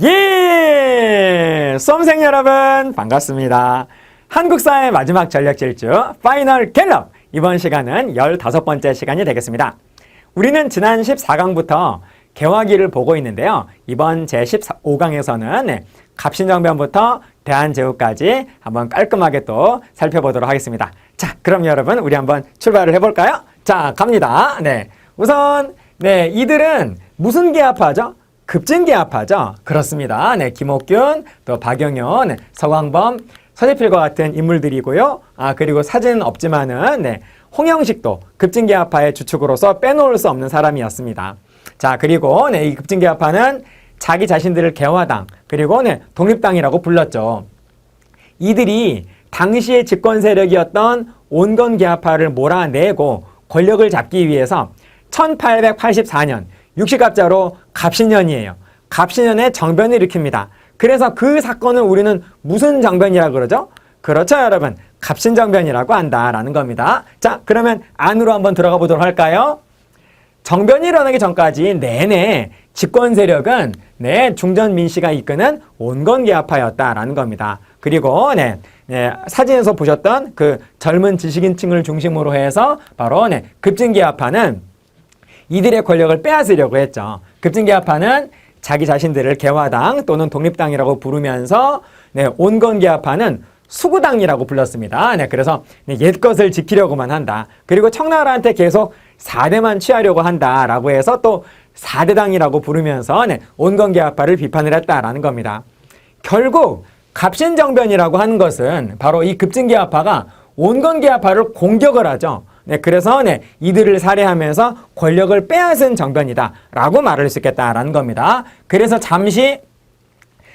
예! 수험생 여러분 반갑습니다. 한국사의 마지막 전력 질주 파이널 갤럽, 이번 시간은 15번째 시간이 되겠습니다. 우리는 지난 14강부터 개화기를 보고 있는데요. 이번 제15강에서는 갑신정변부터 대한제후까지 한번 깔끔하게 또 살펴보도록 하겠습니다. 자, 그럼 여러분 우리 한번 출발을 해볼까요? 자, 갑니다. 우선 이들은 무슨 계합하죠? 급진계합하죠. 그렇습니다. 김옥균, 또 박영현, 서광범, 서재필과 같은 인물들이고요. 그리고 사진은 없지만은 홍영식도 급진계합파의 주축으로서 빼놓을 수 없는 사람이었습니다. 자, 그리고 이 급진계합파는 자기 자신들을 개화당, 그리고 독립당이라고 불렀죠. 이들이 당시의 집권 세력이었던 온건계합파를 몰아내고 권력을 잡기 위해서 1884년 60갑자로 갑신년이에요. 갑신년에 정변을 일으킵니다. 그래서 그 사건을 우리는 무슨 정변이라고 그러죠? 그렇죠, 여러분. 갑신정변이라고 한다라는 겁니다. 자, 그러면 안으로 한번 들어가 보도록 할까요? 정변이 일어나기 전까지 내내 집권 세력은 중전 민씨가 이끄는 온건계합파였다라는 겁니다. 그리고 사진에서 보셨던 그 젊은 지식인층을 중심으로 해서 바로 급진계합파는 이들의 권력을 빼앗으려고 했죠. 급진계합파는 자기 자신들을 개화당 또는 독립당이라고 부르면서 온건계합파는 수구당이라고 불렀습니다. 그래서 옛것을 지키려고만 한다. 그리고 청나라한테 계속 4대만 취하려고 한다라고 해서 또 4대당이라고 부르면서 온건계합파를 비판을 했다라는 겁니다. 결국 갑신정변이라고 하는 것은 바로 이 급진계합파가 온건계합파를 공격을 하죠. 그래서 이들을 살해하면서 권력을 빼앗은 정변이다 라고 말할 수 있겠다라는 겁니다. 그래서 잠시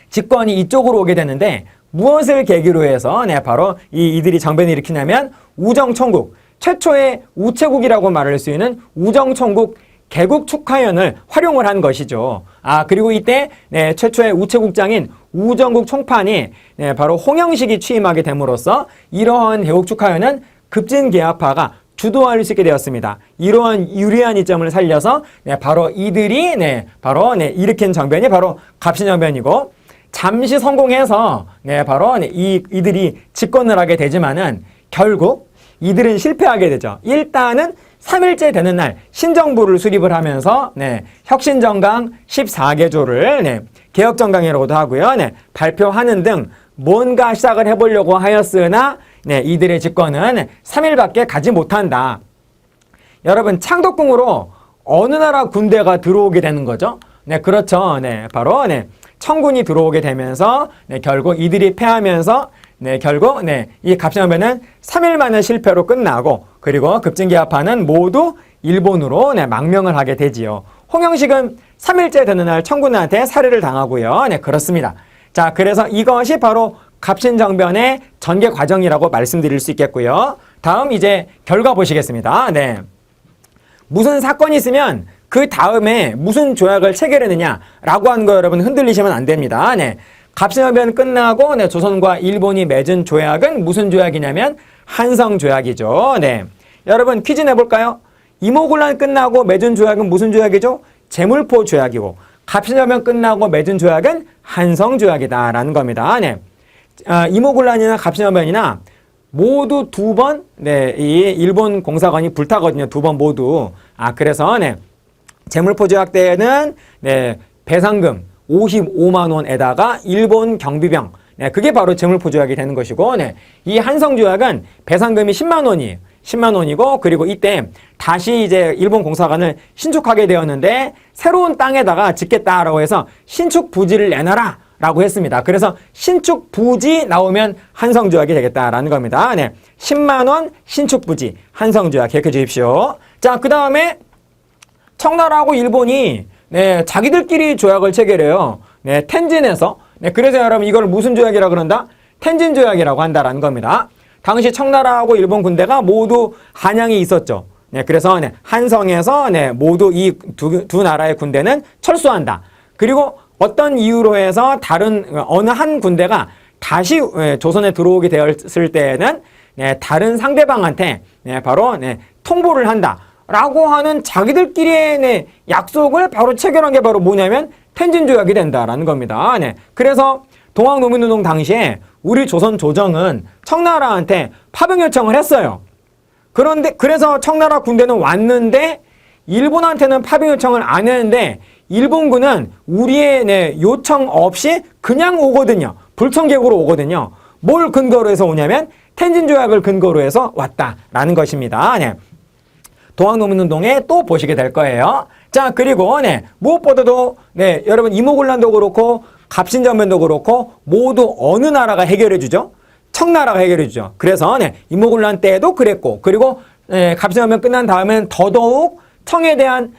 집권이 이쪽으로 오게 되는데 무엇을 계기로 해서 바로 이들이 정변을 일으키냐면 우정총국, 최초의 우체국이라고 말할 수 있는 우정총국 개국 축하연을 활용을 한 것이죠. 그리고 이때 최초의 우체국장인 우정국 총판이 바로 홍영식이 취임하게 됨으로써 이러한 개국 축하연은 급진계합파가 주도할 수 있게 되었습니다. 이러한 유리한 이점을 살려서 바로 이들이 바로 일으킨 정변이 바로 갑신정변이고, 잠시 성공해서 바로 이들이 집권을 하게 되지만은 결국 이들은 실패하게 되죠. 일단은 3일째 되는 날 신정부를 수립을 하면서 혁신정강 14개조를 개혁정강이라고도 하고요. 발표하는 등 뭔가 시작을 해보려고 하였으나 이들의 집권은 3일밖에 가지 못한다. 여러분, 창덕궁으로 어느 나라 군대가 들어오게 되는 거죠? 그렇죠. 바로 청군이 들어오게 되면서 결국 이들이 패하면서 결국 이 갑신정변은 3일 만에 실패로 끝나고, 그리고 급진계합파는 모두 일본으로 망명을 하게 되지요. 홍영식은 3일째 되는 날 청군한테 살해를 당하고요. 그렇습니다. 자, 그래서 이것이 바로 갑신정변의 전개 과정이라고 말씀드릴 수 있겠고요. 다음 이제 결과 보시겠습니다. 무슨 사건이 있으면 그 다음에 무슨 조약을 체결했느냐라고 하는 거 여러분 흔들리시면 안 됩니다. 갑신정변 끝나고 조선과 일본이 맺은 조약은 무슨 조약이냐면 한성조약이죠. 여러분 퀴즈 내볼까요? 이모군란 끝나고 맺은 조약은 무슨 조약이죠? 제물포 조약이고, 갑신정변 끝나고 맺은 조약은 한성조약이다라는 겁니다. 이모군란이나 갑신정변이나 모두 2번 이 일본 공사관이 불타거든요. 2번 모두. 그래서 제물포 조약 때에는 배상금 55만 원에다가 일본 경비병, 그게 바로 제물포 조약이 되는 것이고, 이 한성조약은 배상금이 10만 원이에요. 10만 원이고, 그리고 이때 다시 이제 일본 공사관을 신축하게 되었는데 새로운 땅에다가 짓겠다라고 해서 신축 부지를 내놔라 라고 했습니다. 그래서 신축 부지 나오면 한성조약이 되겠다라는 겁니다. 10만 원 신축 부지 한성조약 기억해 주십시오. 자, 그 다음에 청나라하고 일본이 자기들끼리 조약을 체결해요. 텐진에서. 그래서 여러분 이걸 무슨 조약이라고 그런다? 텐진 조약이라고 한다라는 겁니다. 당시 청나라하고 일본 군대가 모두 한양에 있었죠. 그래서 한성에서 모두 이 두 나라의 군대는 철수한다. 그리고 어떤 이유로 해서 다른 어느 한 군대가 다시 조선에 들어오게 되었을 때에는 다른 상대방한테 바로 통보를 한다 라고 하는 자기들끼리의 네, 약속을 바로 체결한 게 바로 뭐냐면 텐진조약이 된다라는 겁니다. 네. 그래서 동학농민운동 당시에 우리 조선 조정은 청나라한테 파병 요청을 했어요. 그런데 그래서 청나라 군대는 왔는데 일본한테는 파병 요청을 안 했는데 일본군은 우리의 네, 요청 없이 그냥 오거든요. 불청객으로 오거든요. 뭘 근거로 해서 오냐면 텐진조약을 근거로 해서 왔다라는 것입니다. 네. 동학농민운동에 또 보시게 될 거예요. 자, 그리고 네, 무엇보다도 네, 여러분 이모군란도 그렇고 갑신정변도 그렇고 모두 어느 나라가 해결해 주죠? 청나라가 해결해 주죠. 그래서 네, 이모군란 때도 그랬고 그리고 네, 갑신정변 끝난 다음엔 더더욱 청에 대한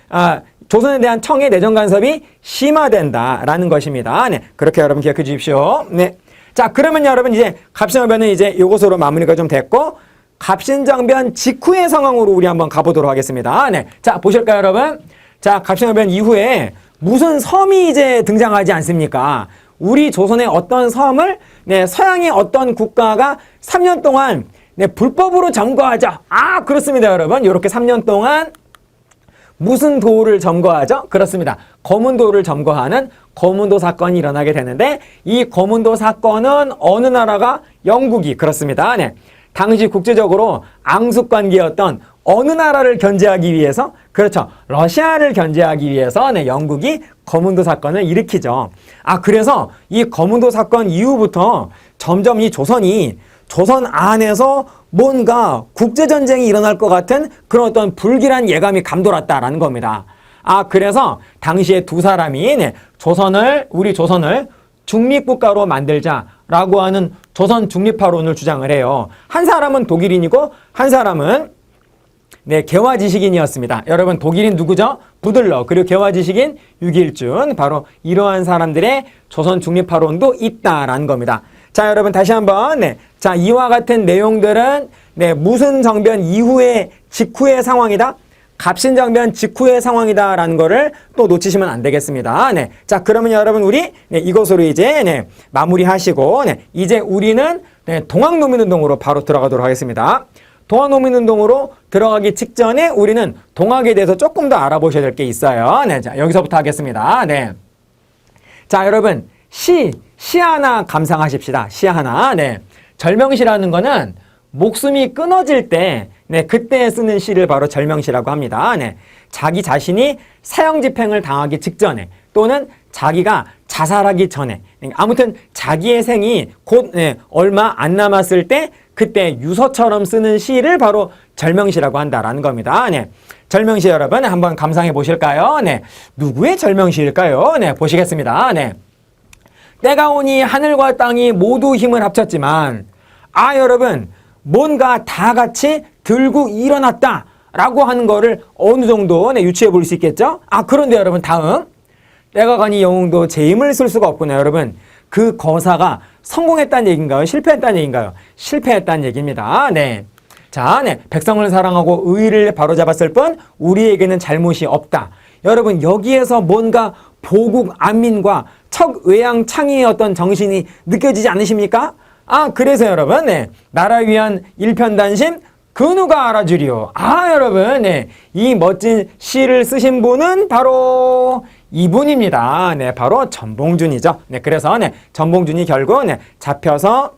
조선에 대한 청의 내정 간섭이 심화된다라는 것입니다. 네, 그렇게 여러분 기억해 주십시오. 네. 자, 그러면 여러분 이제 갑신정변은 이제 이것으로 마무리가 좀 됐고 갑신정변 직후의 상황으로 우리 한번 가보도록 하겠습니다. 네. 자, 보실까요, 여러분? 자, 갑신정변 이후에 무슨 섬이 이제 등장하지 않습니까? 우리 조선의 어떤 섬을 네, 서양의 어떤 국가가 3년 동안 네, 불법으로 점거하죠. 아, 그렇습니다, 여러분. 이렇게 3년 동안 무슨 도를 점거하죠? 그렇습니다. 거문도를 점거하는 거문도 사건이 일어나게 되는데 이 거문도 사건은 어느 나라가? 영국이 그렇습니다. 네. 당시 국제적으로 앙숙관계였던 어느 나라를 견제하기 위해서 그렇죠. 러시아를 견제하기 위해서 네, 영국이 거문도 사건을 일으키죠. 아, 그래서 이 거문도 사건 이후부터 점점 이 조선이 조선 안에서 뭔가 국제전쟁이 일어날 것 같은 그런 어떤 불길한 예감이 감돌았다라는 겁니다. 아, 그래서 당시에 두 사람이 네, 우리 조선을 중립국가로 만들자라고 하는 조선 중립화론을 주장을 해요. 한 사람은 독일인이고 한 사람은 네, 개화지식인이었습니다. 여러분 독일인 누구죠? 부들러. 그리고 개화지식인 유길준. 바로 이러한 사람들의 조선 중립화론도 있다라는 겁니다. 자, 여러분 다시 한번 네. 자, 이와 같은 내용들은 네, 무슨 정변 이후의 직후의 상황이다? 갑신정변 직후의 상황이다라는 거를 또 놓치시면 안 되겠습니다. 네. 자, 그러면 여러분 우리 네, 이것으로 이제 네, 마무리하시고 네, 이제 우리는 네, 동학농민운동으로 바로 들어가도록 하겠습니다. 동학농민운동으로 들어가기 직전에 우리는 동학에 대해서 조금 더 알아보셔야 될 게 있어요. 네, 자, 여기서부터 하겠습니다. 네. 자, 여러분 시 하나 감상하십시다. 시 하나. 네. 절명시라는 거는 목숨이 끊어질 때 네, 그때 쓰는 시를 바로 절명시라고 합니다. 네. 자기 자신이 사형집행을 당하기 직전에 또는 자기가 자살하기 전에 아무튼 자기의 생이 곧 네, 얼마 안 남았을 때 그때 유서처럼 쓰는 시를 바로 절명시라고 한다라는 겁니다. 네. 절명시 여러분 한번 감상해 보실까요? 네. 누구의 절명시일까요? 네, 보시겠습니다. 네. 때가 오니 하늘과 땅이 모두 힘을 합쳤지만 여러분 뭔가 다 같이 들고 일어났다라고 하는 거를 어느 정도 네, 유추해 볼 수 있겠죠? 그런데 여러분 다음 때가 가니 영웅도 제 힘을 쓸 수가 없구나. 여러분 그 거사가 성공했다는 얘기인가요? 실패했다는 얘기인가요? 실패했다는 얘기입니다. 네. 자, 네. 백성을 사랑하고 의의를 바로잡았을 뿐 우리에게는 잘못이 없다. 여러분 여기에서 뭔가 보국 안민과 척외양창의의 어떤 정신이 느껴지지 않으십니까? 그래서 여러분 네. 나라 위한 일편단심 그 누가 알아주리요. 여러분 네. 이 멋진 시를 쓰신 분은 바로 이분입니다. 네, 바로 전봉준이죠. 네, 그래서 네, 전봉준이 결국 네, 잡혀서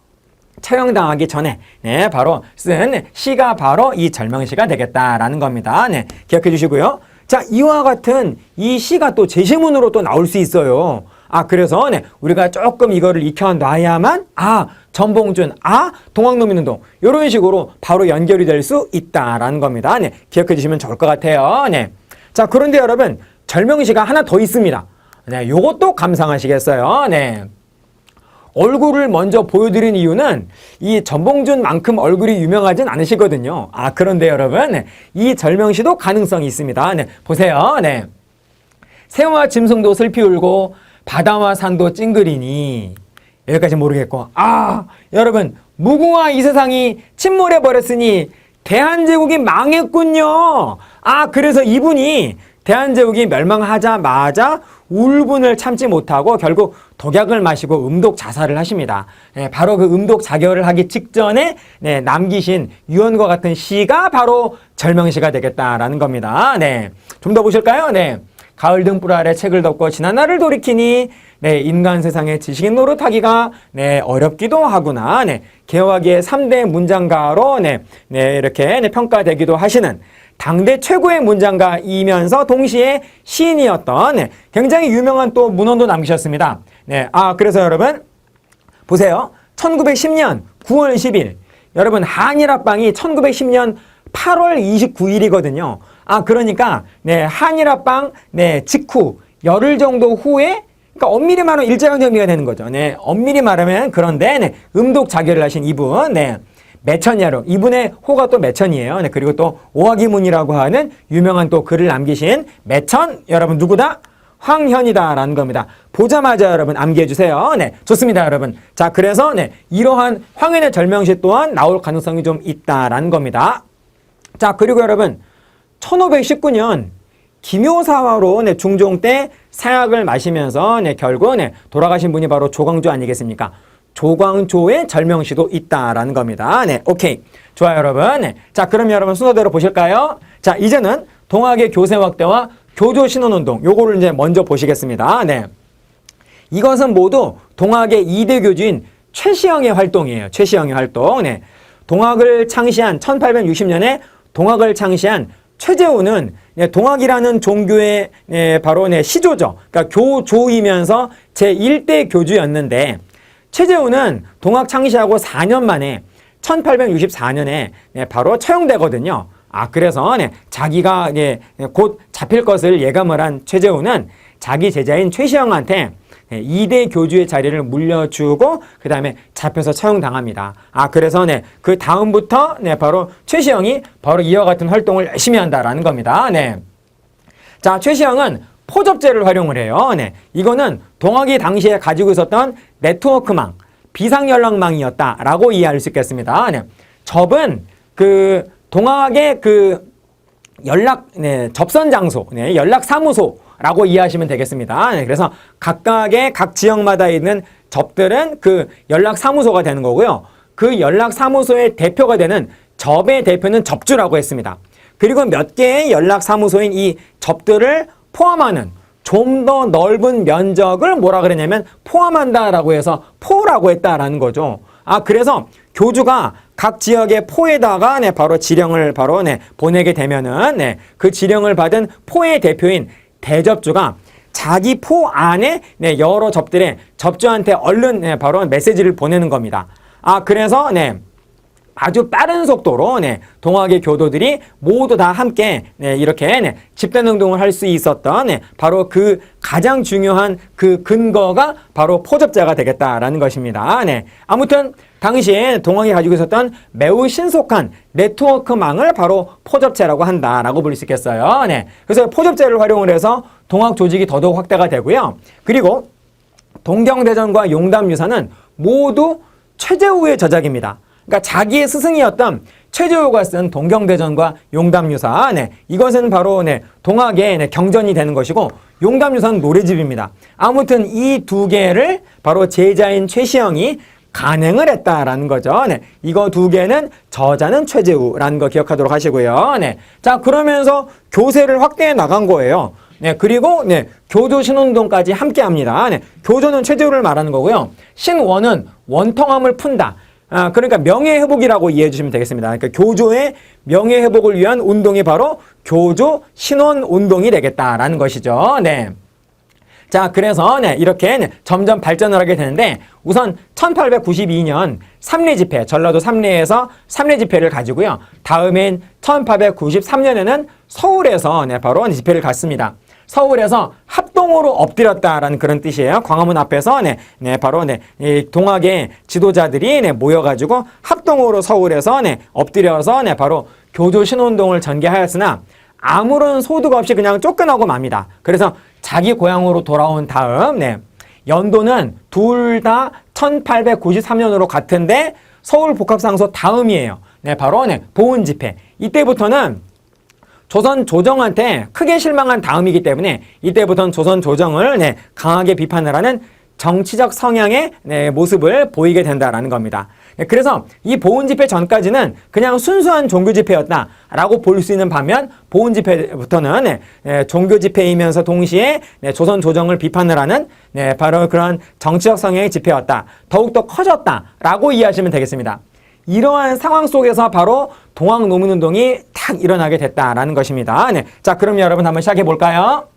처형당하기 전에 네, 바로 쓴 시가 바로 이 절명시가 되겠다라는 겁니다. 네, 기억해 주시고요. 자, 이와 같은 이 시가 또 제시문으로 또 나올 수 있어요. 그래서 네, 우리가 조금 이거를 익혀놔야만 전봉준, 동학농민운동 이런 식으로 바로 연결이 될 수 있다라는 겁니다. 네, 기억해 주시면 좋을 것 같아요. 네. 자, 그런데 여러분 절명시가 하나 더 있습니다. 네, 요것도 감상하시겠어요? 네. 얼굴을 먼저 보여드린 이유는 이 전봉준만큼 얼굴이 유명하진 않으시거든요. 그런데 여러분, 네, 이 절명시도 가능성이 있습니다. 네, 보세요. 네. 새와 짐승도 슬피 울고 바다와 산도 찡그리니 여기까지 모르겠고 여러분 무궁화 이 세상이 침몰해 버렸으니 대한제국이 망했군요. 그래서 이분이 대한제국이 멸망하자마자 울분을 참지 못하고 결국 독약을 마시고 음독 자살을 하십니다. 바로 그 음독 자결을 하기 직전에 남기신 유언과 같은 시가 바로 절명시가 되겠다라는 겁니다. 좀 더 보실까요? 가을 등불 아래 책을 덮고 지난 날을 돌이키니 인간 세상에 지식인 노릇하기가 어렵기도 하구나. 개화기의 3대 문장가로 이렇게 평가되기도 하시는 당대 최고의 문장가이면서 동시에 시인이었던 굉장히 유명한 또 문헌도 남기셨습니다. 그래서 여러분 보세요. 1910년 9월 10일 여러분 한일합방이 1910년 8월 29일이거든요. 그러니까 한일합방 직후 열흘 정도 후에 그러니까 엄밀히 말하면 일제강점기가 되는 거죠. 엄밀히 말하면 그런데 음독 자결을 하신 이분 매천야로 이분의 호가 또 매천이에요. 그리고 또 오화기문이라고 하는 유명한 또 글을 남기신 매천 여러분 누구다? 황현이다라는 겁니다. 보자마자 여러분 암기해 주세요. 좋습니다, 여러분. 자, 그래서 이러한 황현의 절명시 또한 나올 가능성이 좀 있다라는 겁니다. 자, 그리고 여러분 1519년 기묘사화로 중종 때 사약을 마시면서 결국 돌아가신 분이 바로 조광조 아니겠습니까? 조광조의 절명시도 있다라는 겁니다. 오케이. 좋아요, 여러분. 자, 그럼 여러분 순서대로 보실까요? 자, 이제는 동학의 교세 확대와 교조 신원운동 요거를 이제 먼저 보시겠습니다. 이것은 모두 동학의 2대 교주인 최시영의 활동이에요. 최시영의 활동. 동학을 창시한 1860년에 동학을 창시한 최재우는 동학이라는 종교의 바로 시조죠. 그러니까 교조이면서 제1대 교주였는데 최재우는 동학 창시하고 4년 만에 1864년에 바로 처형되거든요. 그래서 자기가 곧 잡힐 것을 예감을 한 최재우는 자기 제자인 최시영한테 2대 교주의 자리를 물려주고 그 다음에 잡혀서 처형당합니다. 그래서 그 다음부터 바로 최시영이 바로 이와 같은 활동을 열심히 한다라는 겁니다. 자, 최시영은 포접제를 활용을 해요. 이거는 동학이 당시에 가지고 있었던 네트워크망, 비상연락망이었다라고 이해할 수 있겠습니다. 접은 그 동학의 그 접선 장소, 연락사무소라고 이해하시면 되겠습니다. 그래서 각각의 각 지역마다 있는 접들은 그 연락사무소가 되는 거고요. 그 연락사무소의 대표가 되는 접의 대표는 접주라고 했습니다. 그리고 몇 개의 연락사무소인 이 접들을 포함하는 좀 더 넓은 면적을 뭐라 그랬냐면 포함한다라고 해서 포라고 했다라는 거죠. 그래서 교주가 각 지역의 포에다가 바로 지령을 바로 보내게 되면은 그 지령을 받은 포의 대표인 대접주가 자기 포 안에 여러 접들의 접주한테 얼른 바로 메시지를 보내는 겁니다. 그래서 아주 빠른 속도로 동학의 교도들이 모두 다 함께 이렇게 집단행동을 할 수 있었던 바로 그 가장 중요한 그 근거가 바로 포접자가 되겠다라는 것입니다. 아무튼 당시에 동학이 가지고 있었던 매우 신속한 네트워크망을 바로 포접체라고 한다라고 볼 수 있겠어요. 그래서 포접체를 활용을 해서 동학 조직이 더더욱 확대가 되고요. 그리고 동경대전과 용담유사는 모두 최재우의 저작입니다. 그러니까 자기의 스승이었던 최재우가 쓴 동경대전과 용담유사, 이것은 바로 동학의 경전이 되는 것이고 용담유사는 노래집입니다. 아무튼 이 두 개를 바로 제자인 최시영이 간행을 했다라는 거죠. 이거 두 개는 저자는 최재우라는 거 기억하도록 하시고요. 자, 그러면서 교세를 확대해 나간 거예요. 그리고 교조 신운동까지 함께 합니다. 교조는 최재우를 말하는 거고요. 신원은 원통함을 푼다. 그러니까 명예회복이라고 이해해 주시면 되겠습니다. 그러니까 교조의 명예회복을 위한 운동이 바로 교조 신원운동이 되겠다라는 것이죠. 자, 그래서 이렇게 점점 발전을 하게 되는데 우선 1892년 삼례집회, 전라도 삼례에서 삼례집회를 가지고요. 다음엔 1893년에는 서울에서 바로 집회를 갔습니다. 서울에서 합동으로 엎드렸다라는 그런 뜻이에요. 광화문 앞에서 바로 동학의 지도자들이 모여가지고 합동으로 서울에서 엎드려서 바로 교조 신운동을 전개하였으나 아무런 소득 없이 그냥 쫓겨나고 맙니다. 그래서 자기 고향으로 돌아온 다음 연도는 둘 다 1893년으로 같은데 서울 복합상소 다음이에요. 바로 보은 집회. 이때부터는 조선 조정한테 크게 실망한 다음이기 때문에 이때부터는 조선 조정을 강하게 비판을 하는 정치적 성향의 모습을 보이게 된다라는 겁니다. 그래서 이 보훈 집회 전까지는 그냥 순수한 종교 집회였다라고 볼 수 있는 반면 보훈 집회부터는 종교 집회이면서 동시에 조선 조정을 비판을 하는 바로 그런 정치적 성향의 집회였다. 더욱더 커졌다라고 이해하시면 되겠습니다. 이러한 상황 속에서 바로 동학노민운동이 탁 일어나게 됐다라는 것입니다. 자, 그럼 여러분 한번 시작해 볼까요?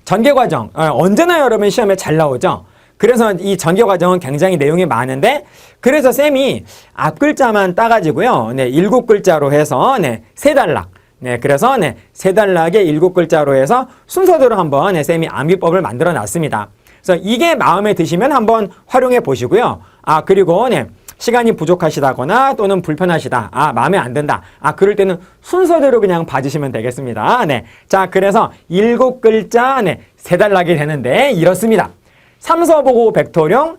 전개과정, 언제나 여러분 시험에 잘 나오죠? 그래서 이 전개과정은 굉장히 내용이 많은데, 그래서 쌤이 앞글자만 따가지고요, 7글자로 해서, 3단락. 그래서, 3단락에 7글자로 해서 순서대로 한번 쌤이 암기법을 만들어 놨습니다. 그래서 이게 마음에 드시면 한번 활용해 보시고요. 그리고, 시간이 부족하시다거나 또는 불편하시다. 마음에 안 든다. 그럴 때는 순서대로 그냥 봐주시면 되겠습니다. 자, 그래서 7글자, 3단락이 되는데 이렇습니다. 삼서보고 백토룡,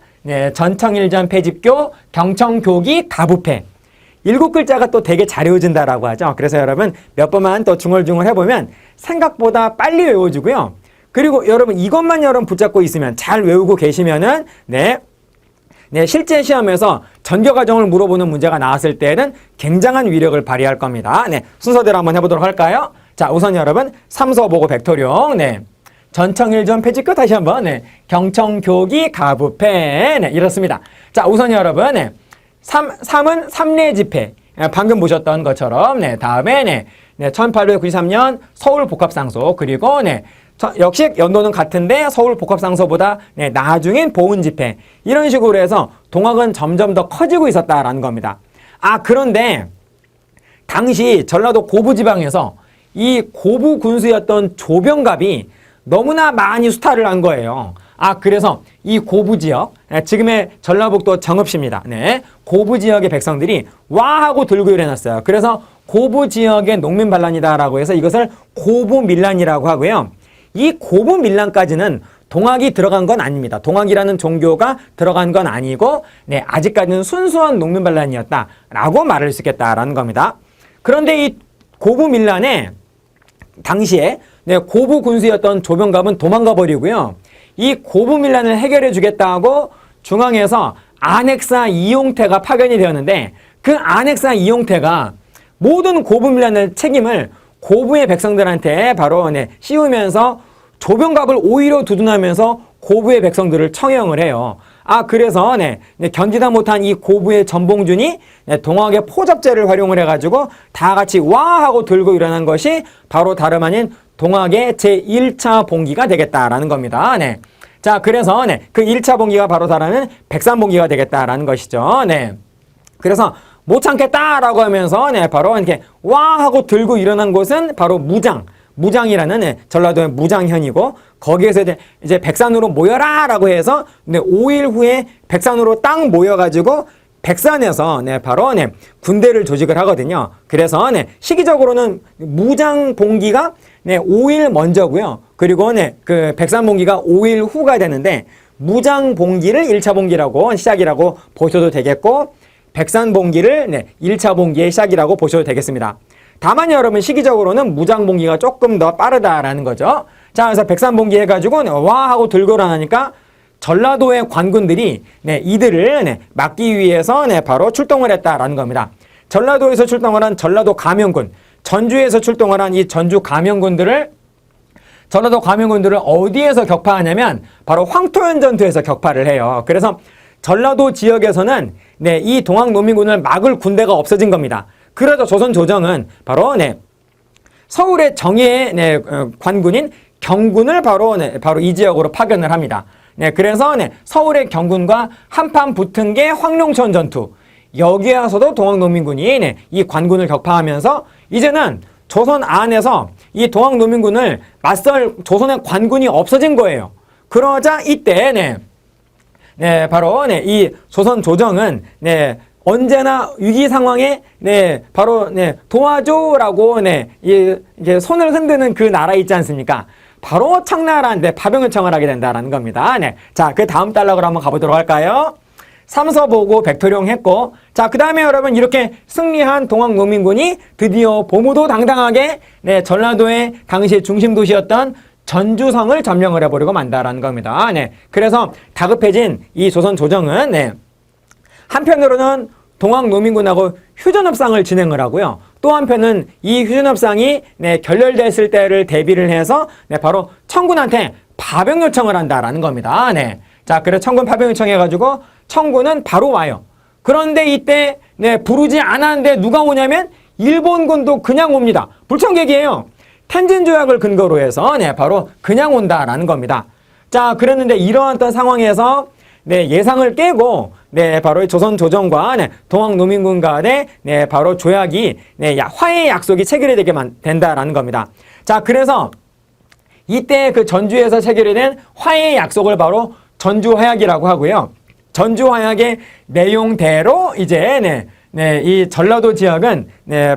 전청일전 패집교, 경청교기, 가부패. 7글자가 또 되게 잘 외워진다라고 하죠. 그래서 여러분 몇 번만 또 중얼중얼 해보면 생각보다 빨리 외워지고요. 그리고 여러분 이것만 여러분 붙잡고 있으면 잘 외우고 계시면은 실제 시험에서 전개과정을 물어보는 문제가 나왔을 때는 굉장한 위력을 발휘할 겁니다. 순서대로 한번 해보도록 할까요? 자, 우선 여러분 삼서보고 백토룡, 전청일전 패집교 다시 한번, 경청교기, 가부패, 이렇습니다. 자, 우선 여러분, 3은 삼례집회, 방금 보셨던 것처럼, 다음에, 1893년 서울복합상소, 그리고, 역시 연도는 같은데 서울복합상소보다 나중인 보훈집회, 이런 식으로 해서 동학은 점점 더 커지고 있었다라는 겁니다. 그런데 당시 전라도 고부지방에서 이 고부 군수였던 조병갑이 너무나 많이 수탈을 한 거예요. 그래서 이 고부 지역, 지금의 전라북도 정읍시입니다. 고부 지역의 백성들이 와 하고 들고 일어났어요. 그래서 고부 지역의 농민 반란이다라고 해서 이것을 고부밀란이라고 하고요. 이 고부밀란까지는 동학이 들어간 건 아닙니다. 동학이라는 종교가 들어간 건 아니고, 아직까지는 순수한 농민 반란이었다라고 말할 수 있겠다라는 겁니다. 그런데 이 고부밀란에 당시에 고부 군수였던 조병갑은 도망가 버리고요. 이 고부밀란을 해결해 주겠다고 중앙에서 안핵사 이용태가 파견이 되었는데, 그 안핵사 이용태가 모든 고부밀란의 책임을 고부의 백성들한테 바로 씌우면서 조병갑을 오히려 두둔하면서 고부의 백성들을 청형을 해요. 그래서 견디다 못한 이 고부의 전봉준이 동학의 포잡제를 활용을 해가지고 다 같이 와 하고 들고 일어난 것이 바로 다름 아닌 동학의 제1차 봉기가 되겠다라는 겁니다. 자, 그래서 그 1차 봉기가 바로 다르는 백산봉기가 되겠다라는 것이죠. 그래서 못 참겠다라고 하면서 바로 이렇게 와 하고 들고 일어난 곳은 바로 무장이라는 전라도의 무장현이고, 거기에서 이제 백산으로 모여라라고 해서 5일 후에 백산으로 딱 모여가지고 백산에서 바로 군대를 조직을 하거든요. 그래서 시기적으로는 무장봉기가 5일 먼저고요. 그리고 그 백산봉기가 5일 후가 되는데, 무장봉기를 1차 봉기라고 시작이라고 보셔도 되겠고, 백산봉기를 1차 봉기의 시작이라고 보셔도 되겠습니다. 다만 여러분 시기적으로는 무장봉기가 조금 더 빠르다라는 거죠. 자, 그래서 백산봉기 해가지고 와 하고 들고 일어나니까 전라도의 관군들이 이들을 막기 위해서 바로 출동을 했다라는 겁니다. 전라도에서 출동을 한 전라도 가면군, 전주에서 출동을 한 이 전주 가면군들을, 전라도 가면군들을 어디에서 격파하냐면 바로 황토현 전투에서 격파를 해요. 그래서 전라도 지역에서는 이 동학노민군을 막을 군대가 없어진 겁니다. 그래서 조선 조정은 바로 서울의 정예의 관군인 경군을 바로 이 지역으로 파견을 합니다. 그래서 서울의 경군과 한판 붙은 게 황룡천 전투. 여기에 와서도 동학노민군이 이 관군을 격파하면서 이제는 조선 안에서 이 동학노민군을 맞설 조선의 관군이 없어진 거예요. 그러자 이때 바로 이 조선 조정은 언제나 위기 상황에 바로 도와줘라고 이게 손을 흔드는 그 나라 있지 않습니까? 바로 청나라한테 파병을 청을 하게 된다라는 겁니다. 자, 그 다음 달락으로 한번 가보도록 할까요? 삼서보고 백토룡했고, 자, 그 다음에 여러분 이렇게 승리한 동학농민군이 드디어 보무도 당당하게 네, 전라도의 당시 중심 도시였던 전주성을 점령을 해버리고 만다라는 겁니다. 네, 그래서 다급해진 이 조선 조정은 네, 한편으로는 동학농민군하고 휴전협상을 진행을 하고요. 또 한편은 이 휴전협상이 네, 결렬됐을 때를 대비를 해서 네, 바로 청군한테 파병 요청을 한다라는 겁니다. 네, 자, 그래서 청군 파병 요청해가지고 청군은 바로 와요. 그런데 이때 네, 부르지 않았는데 누가 오냐면 일본군도 그냥 옵니다. 불청객이에요. 텐진 조약을 근거로 해서 네, 바로 그냥 온다라는 겁니다. 자, 그랬는데 이러한 어떤 상황에서 네, 예상을 깨고 네, 바로 조선 조정과 네, 동학농민군 간의 네, 바로 조약이 네, 화해 약속이 체결이 되게 된다라는 겁니다. 자, 그래서 이때 그 전주에서 체결이 된 화해 약속을 바로 전주화약이라고 하고요. 전주화약의 내용대로 이제 이 전라도 지역은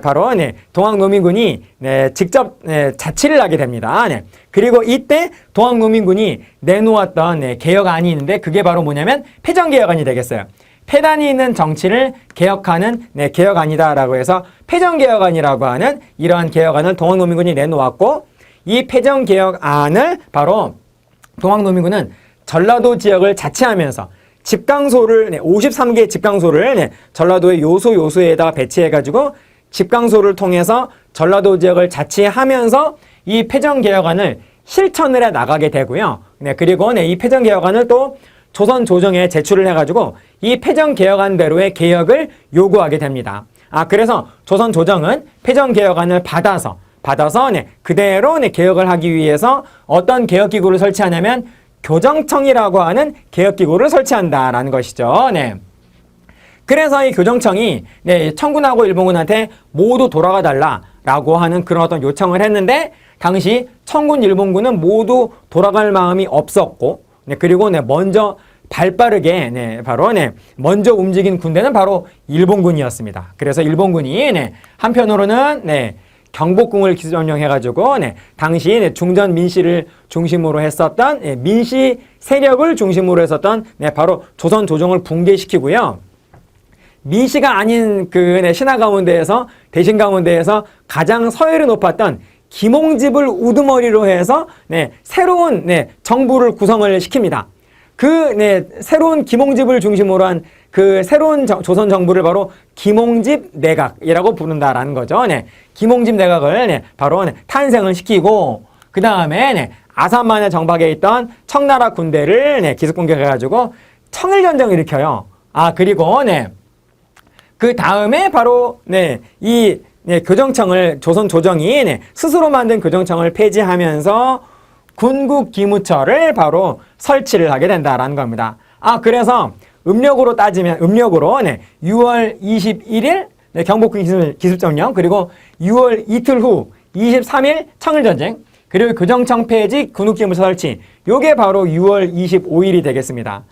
바로 동학농민군이 직접 자치를 하게 됩니다. 그리고 이때 동학농민군이 내놓았던 개혁안이 있는데 그게 바로 뭐냐면 패전개혁안이 되겠어요. 폐단이 있는 정치를 개혁하는 개혁안이다라고 해서 패전개혁안이라고 하는 이러한 개혁안을 동학농민군이 내놓았고, 이 패전개혁안을 바로 동학농민군은 전라도 지역을 자치하면서 집강소를 53개 집강소를 전라도의 요소에다가 배치해가지고 집강소를 통해서 전라도 지역을 자치하면서 이 패전개혁안을 실천을 해 나가게 되고요. 그리고 이 패전개혁안을 또 조선 조정에 제출을 해가지고 이 패전개혁안대로의 개혁을 요구하게 됩니다. 그래서 조선 조정은 패전개혁안을 받아서 그대로 개혁을 하기 위해서 어떤 개혁기구를 설치하냐면 교정청이라고 하는 개혁기구를 설치한다라는 것이죠. 네. 그래서 이 교정청이 청군하고 일본군한테 모두 돌아가 달라라고 하는 그런 어떤 요청을 했는데, 당시 청군 일본군은 모두 돌아갈 마음이 없었고, 그리고 먼저 발빠르게 바로 먼저 움직인 군대는 바로 일본군이었습니다. 그래서 일본군이 한편으로는 경복궁을 기점령해가지고 당시 중전 민씨를 중심으로 했었던 민씨 세력을 중심으로 했었던 바로 조선 조정을 붕괴시키고요. 민씨가 아닌 그 신하 가운데에서 대신 가운데에서 가장 서열이 높았던 김홍집을 우두머리로 해서 새로운 정부를 구성을 시킵니다. 그 새로운 김홍집을 중심으로 한 그 새로운 조선 정부를 바로 김홍집 내각이라고 부른다라는 거죠. 김홍집 내각을 바로 탄생을 시키고, 그 다음에 아산만에 정박해 있던 청나라 군대를 기습 공격해가지고 청일전쟁을 일으켜요. 그리고 그 다음에 바로 이 교정청을 조선 조정이 스스로 만든 교정청을 폐지하면서 군국기무처를 바로 설치를 하게 된다라는 겁니다. 그래서 음력으로 따지면 6월 21일 경복궁 기습점령, 그리고 6월 이틀 후 23일 청일전쟁, 그리고 교정청 폐지, 군국기무처 설치, 요게 바로 6월 25일이 되겠습니다.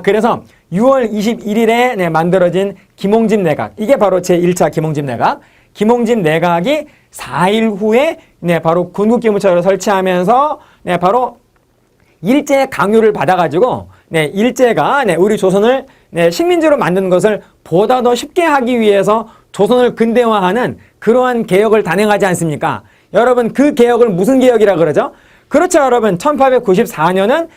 그래서 6월 21일에 만들어진 김홍집 내각, 이게 바로 제1차 김홍집 내각. 김홍집 내각이 4일 후에 바로 군국기무처를 설치하면서 바로 일제 강요를 받아가지고 일제가 우리 조선을 식민지로 만드는 것을 보다 더 쉽게 하기 위해서 조선을 근대화하는 그러한 개혁을 단행하지 않습니까? 여러분, 그 개혁을 무슨 개혁이라 그러죠? 그렇죠, 여러분. 1894년은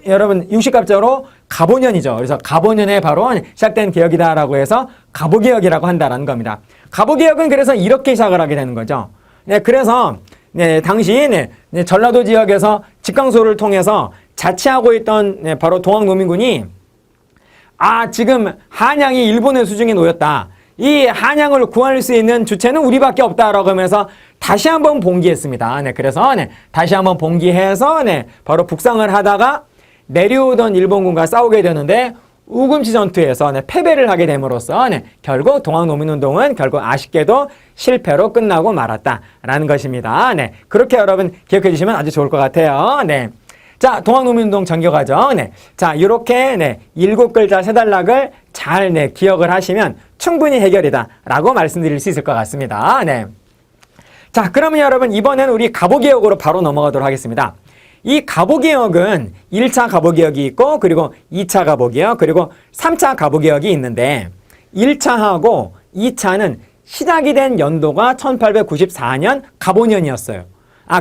여러분 육식갑자로 갑오년이죠. 그래서 갑오년에 바로 시작된 개혁이다라고 해서 갑오개혁이라고 한다라는 겁니다. 갑오개혁은 그래서 이렇게 시작을 하게 되는 거죠. 그래서 당시 전라도 지역에서 집강소를 통해서 자치하고 있던 바로 동학농민군이 지금 한양이 일본의 수중에 놓였다. 이 한양을 구할 수 있는 주체는 우리밖에 없다라고 하면서 다시 한번 봉기했습니다. 그래서 다시 한번 봉기해서 바로 북상을 하다가 내려오던 일본군과 싸우게 되는데 우금치 전투에서 패배를 하게 됨으로써 결국 동학농민운동은 결국 아쉽게도 실패로 끝나고 말았다라는 것입니다. 그렇게 여러분 기억해 주시면 아주 좋을 것 같아요. 자, 동학농민운동 전개과정. 자, 이렇게 7글자 세단락을 잘 기억을 하시면 충분히 해결이다 라고 말씀드릴 수 있을 것 같습니다. 자, 그러면 여러분 이번에는 우리 갑오개혁으로 바로 넘어가도록 하겠습니다. 이 가보개혁은 1차 가보개혁이 있고 그리고 2차 가보개혁 그리고 3차 가보개혁이 있는데 1차하고 2차는 시작이 된 연도가 1894년 가보년이었어요.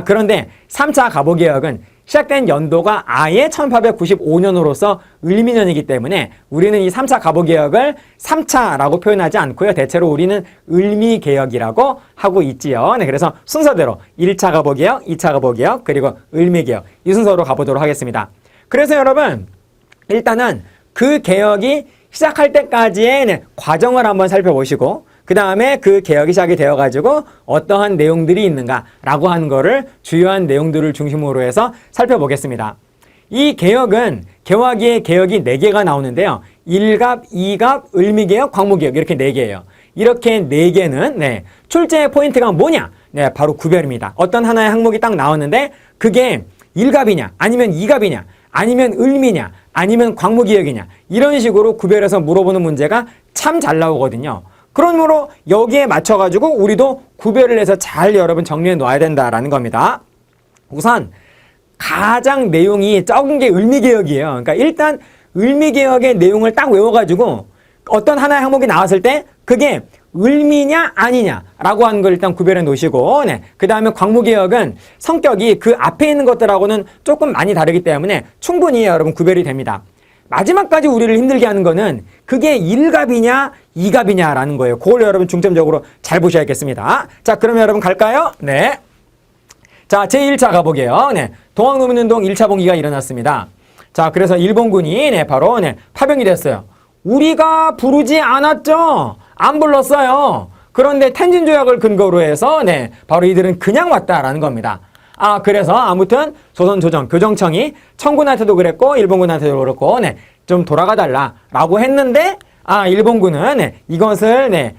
그런데 3차 가보개혁은 시작된 연도가 아예 1895년으로서 을미년이기 때문에 우리는 이 3차 가보개혁을 3차라고 표현하지 않고요. 대체로 우리는 을미개혁이라고 하고 있지요. 네, 그래서 순서대로 1차 가보개혁, 2차 가보개혁, 그리고 을미개혁 이 순서로 가보도록 하겠습니다. 그래서 여러분 일단은 그 개혁이 시작할 때까지의 과정을 한번 살펴보시고 그 다음에 그 개혁이 시작이 되어가지고 어떠한 내용들이 있는가라고 하는 거를 주요한 내용들을 중심으로 해서 살펴보겠습니다. 이 개혁은 개화기의 개혁이 4개가 나오는데요. 1갑, 2갑, 을미개혁, 광무개혁 이렇게 4개예요. 이렇게 4개는 출제의 포인트가 뭐냐? 바로 구별입니다. 어떤 하나의 항목이 딱 나왔는데 그게 1갑이냐 아니면 2갑이냐 아니면 을미냐 아니면 광무개혁이냐 이런 식으로 구별해서 물어보는 문제가 참 잘 나오거든요. 그러므로 여기에 맞춰가지고 우리도 구별을 해서 잘 여러분 정리해 놓아야 된다라는 겁니다. 우선 가장 내용이 적은 게 을미개혁이에요. 그러니까 일단 을미개혁의 내용을 딱 외워가지고 어떤 하나의 항목이 나왔을 때 그게 을미냐 아니냐라고 하는 걸 일단 구별해 놓으시고 그 다음에 광무개혁은 성격이 그 앞에 있는 것들하고는 조금 많이 다르기 때문에 충분히 여러분 구별이 됩니다. 마지막까지 우리를 힘들게 하는 거는 그게 1갑이냐 2갑이냐라는 거예요. 그걸 여러분 중점적으로 잘 보셔야겠습니다. 자, 그러면 여러분 갈까요? 네. 자, 제1차 가보게요. 동학농민운동 1차 봉기가 일어났습니다. 자, 그래서 일본군이 바로 파병이 됐어요. 우리가 부르지 않았죠? 안 불렀어요. 그런데 텐진 조약을 근거로 해서 바로 이들은 그냥 왔다라는 겁니다. 그래서 아무튼 조선조정 교정청이 청군한테도 그랬고 일본군한테도 그랬고 좀 돌아가달라라고 했는데 일본군은 이것을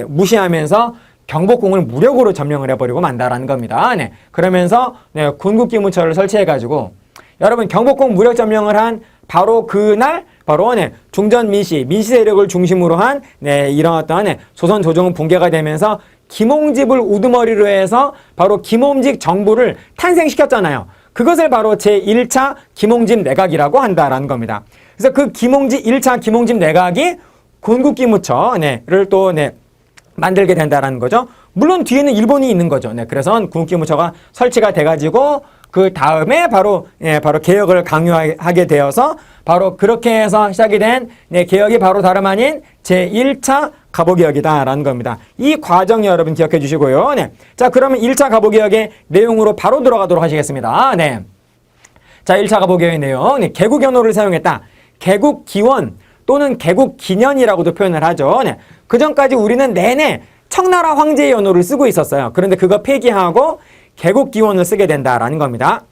무시하면서 경복궁을 무력으로 점령을 해버리고 만다라는 겁니다. 그러면서 군국기무처를 설치해가지고 여러분 경복궁 무력 점령을 한 바로 그날 바로 중전 민씨 세력을 중심으로 한 이런 어떤 조선조정은 붕괴가 되면서 김홍집을 우두머리로 해서 바로 김홍집 정부를 탄생시켰잖아요. 그것을 바로 제1차 김홍집 내각이라고 한다라는 겁니다. 그래서 그 1차 김홍집 내각이 군국기무처를 또 만들게 된다라는 거죠. 물론 뒤에는 일본이 있는 거죠. 그래서 군국기무처가 설치가 돼가지고 그 다음에 바로 개혁을 강요하게 되어서 바로 그렇게 해서 시작이 된 개혁이 바로 다름 아닌 제1차 가보개혁이다라는 겁니다. 이 과정 여러분 기억해 주시고요. 자, 그러면 1차 가보개혁의 내용으로 바로 들어가도록 하시겠습니다. 자, 1차 가보개혁의 내용. 개국연호를 사용했다. 개국기원 또는 개국기년이라고도 표현을 하죠. 그 전까지 우리는 내내 청나라 황제의 연호를 쓰고 있었어요. 그런데 그거 폐기하고 개국기원을 쓰게 된다라는 겁니다.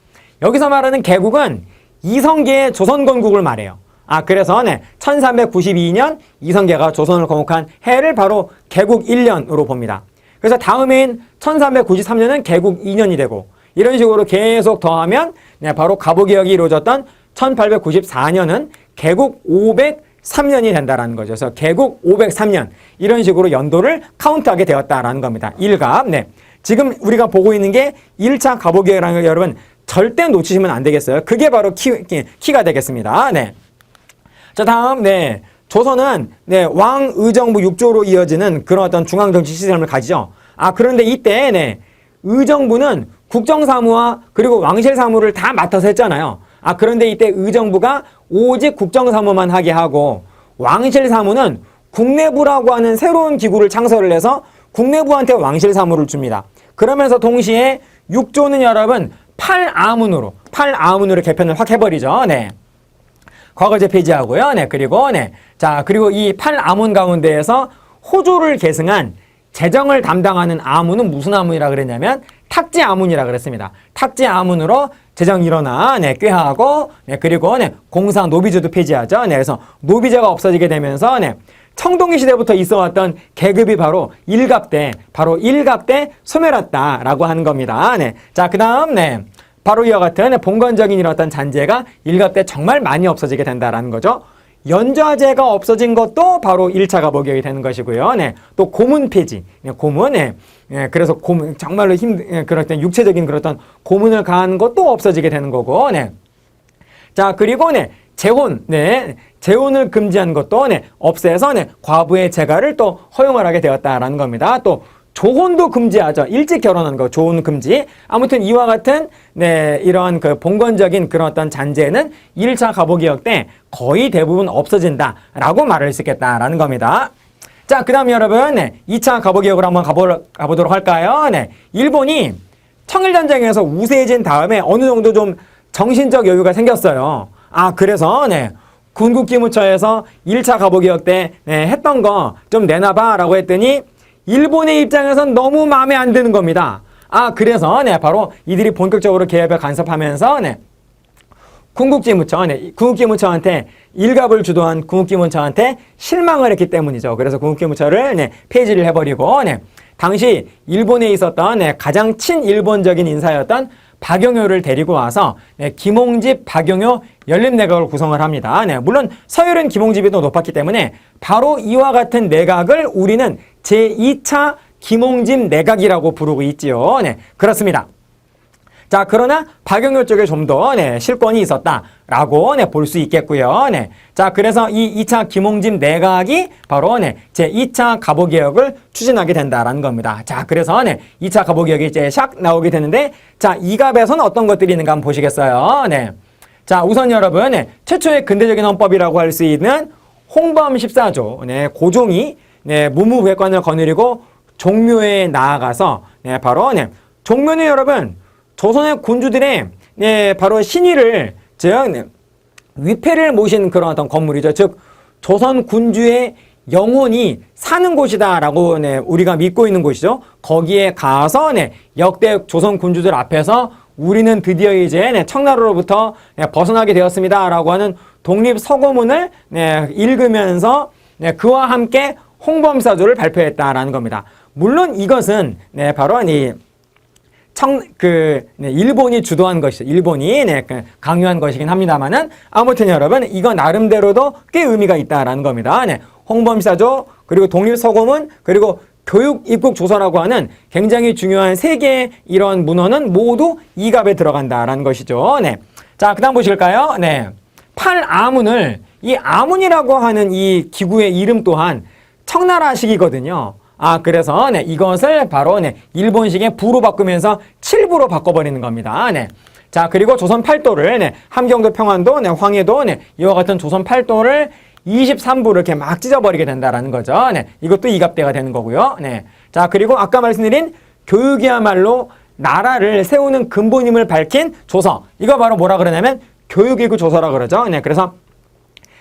여기서 말하는 개국은 이성계의 조선건국을 말해요. 그래서 1392년 이성계가 조선을 건국한 해를 바로 개국 1년으로 봅니다. 그래서 다음해인 1393년은 개국 2년이 되고 이런 식으로 계속 더하면 바로 가보개혁이 이루어졌던 1894년은 개국 503년이 된다라는 거죠. 그래서 개국 503년 이런 식으로 연도를 카운트하게 되었다라는 겁니다. 1갑. 지금 우리가 보고 있는 게 1차 가보개혁이라는 걸 여러분 절대 놓치시면 안 되겠어요. 그게 바로 키가 되겠습니다. 자, 다음, 조선은, 왕의정부 6조로 이어지는 그런 어떤 중앙정치 시스템을 가지죠. 그런데 이때, 의정부는 국정사무와 그리고 왕실사무를 다 맡아서 했잖아요. 그런데 이때 의정부가 오직 국정사무만 하게 하고, 왕실사무는 국내부라고 하는 새로운 기구를 창설을 해서 국내부한테 왕실사무를 줍니다. 그러면서 동시에 6조는 여러분, 8아문으로 개편을 확 해버리죠. 과거제 폐지하고요. 그리고 그리고 이 8아문 가운데에서 호조를 계승한 재정을 담당하는 아문은 무슨 아문이라 그랬냐면 탁지 아문이라 그랬습니다. 탁지 아문으로 재정 일어나 꾀하고 그리고 공사 노비제도 폐지하죠. 그래서 노비제가 없어지게 되면서 청동기 시대부터 있어왔던 계급이 바로 일갑 때 소멸했다라고 하는 겁니다. 자, 그다음 바로 이와 같은 봉건적인 이런 어떤 잔재가 일갑 때 정말 많이 없어지게 된다라는 거죠. 연좌제가 없어진 것도 바로 1차 가보기역이 되는 것이고요. 네. 또 고문 폐지. 네. 고문. 네. 네. 그래서 고문, 정말로 그럴 땐 육체적인 그런 고문을 가한 것도 없어지게 되는 거고. 네. 자, 그리고 네. 재혼. 네. 재혼을 금지한 것도 네. 없애서 네. 과부의 재가를 또 허용을 하게 되었다라는 겁니다. 또 조혼도 금지하죠. 일찍 결혼한 거, 조혼 금지. 아무튼 이와 같은, 네, 이런 그 봉건적인 그런 어떤 잔재는 1차 가보기역 때 거의 대부분 없어진다라고 말할 수 있겠다라는 겁니다. 자, 그 다음 여러분, 네, 2차 가보기역으로 한번 가보도록 할까요? 네, 일본이 청일전쟁에서 우세해진 다음에 어느 정도 좀 정신적 여유가 생겼어요. 아, 그래서, 네, 군국기무처에서 1차 가보기역 때, 네, 했던 거 좀 내놔봐 라고 했더니 일본의 입장에선 너무 마음에 안 드는 겁니다. 아, 그래서, 네, 바로 이들이 본격적으로 개협에 간섭하면서, 네, 군국기무처, 네, 군국기무처한테 일갑을 주도한 군국기무처한테 실망을 했기 때문이죠. 그래서 군국기무처를, 네, 폐지를 해버리고, 네, 당시 일본에 있었던, 네, 가장 친일본적인 인사였던 박영효를 데리고 와서, 네, 김홍집, 박영효 연립내각을 구성을 합니다. 네, 물론 서열은 김홍집이 더 높았기 때문에 바로 이와 같은 내각을 우리는 제2차 김홍집 내각이라고 부르고 있지요. 네, 그렇습니다. 자, 그러나 박영효 쪽에 좀 더, 네, 실권이 있었다라고, 네, 볼 수 있겠고요. 네, 자, 그래서 이 2차 김홍집 내각이 바로, 네, 제2차 가보개혁을 추진하게 된다라는 겁니다. 자, 그래서, 네, 2차 가보개혁이 이제 샥 나오게 되는데, 자, 이 갑에서는 어떤 것들이 있는가 한번 보시겠어요? 네, 자, 우선 여러분, 네, 최초의 근대적인 헌법이라고 할 수 있는 홍범 14조, 네, 고종이, 네, 무무회관을 거느리고 종묘에 나아가서, 네, 바로, 네, 종묘는 여러분, 조선의 군주들의, 네, 바로 신의를, 즉, 네, 위패를 모신 그런 어떤 건물이죠. 즉, 조선 군주의 영혼이 사는 곳이다라고, 네, 우리가 믿고 있는 곳이죠. 거기에 가서, 네, 역대 조선 군주들 앞에서 우리는 드디어 이제, 네, 청나라로부터, 네, 벗어나게 되었습니다라고 하는 독립서고문을, 네, 읽으면서, 네, 그와 함께 홍범사조를 발표했다라는 겁니다. 물론 이것은, 네, 바로 이 네, 일본이 주도한 것이죠. 일본이, 네, 강요한 것이긴 합니다만은, 아무튼 여러분, 이거 나름대로도 꽤 의미가 있다라는 겁니다. 네, 홍범사조, 그리고 독립서고문, 그리고 교육입국조서라고 하는 굉장히 중요한 세 개의 이런 문헌은 모두 이 갑에 들어간다라는 것이죠. 네. 자, 그 다음 보실까요? 네. 팔아문을, 이 아문이라고 하는 이 기구의 이름 또한 청나라식이거든요. 아, 그래서, 네, 이것을 바로, 네, 일본식의 부로 바꾸면서 칠부로 바꿔버리는 겁니다. 네. 자, 그리고 조선 팔도를, 네, 함경도, 평안도, 네, 황해도, 네, 이와 같은 조선 팔도를 23부로 이렇게 막 찢어버리게 된다라는 거죠. 네, 이것도 이갑대가 되는 거고요. 네. 자, 그리고 아까 말씀드린 교육이야말로 나라를 세우는 근본임을 밝힌 조서. 이거 바로 뭐라 그러냐면 교육이고 조서라 그러죠. 네, 그래서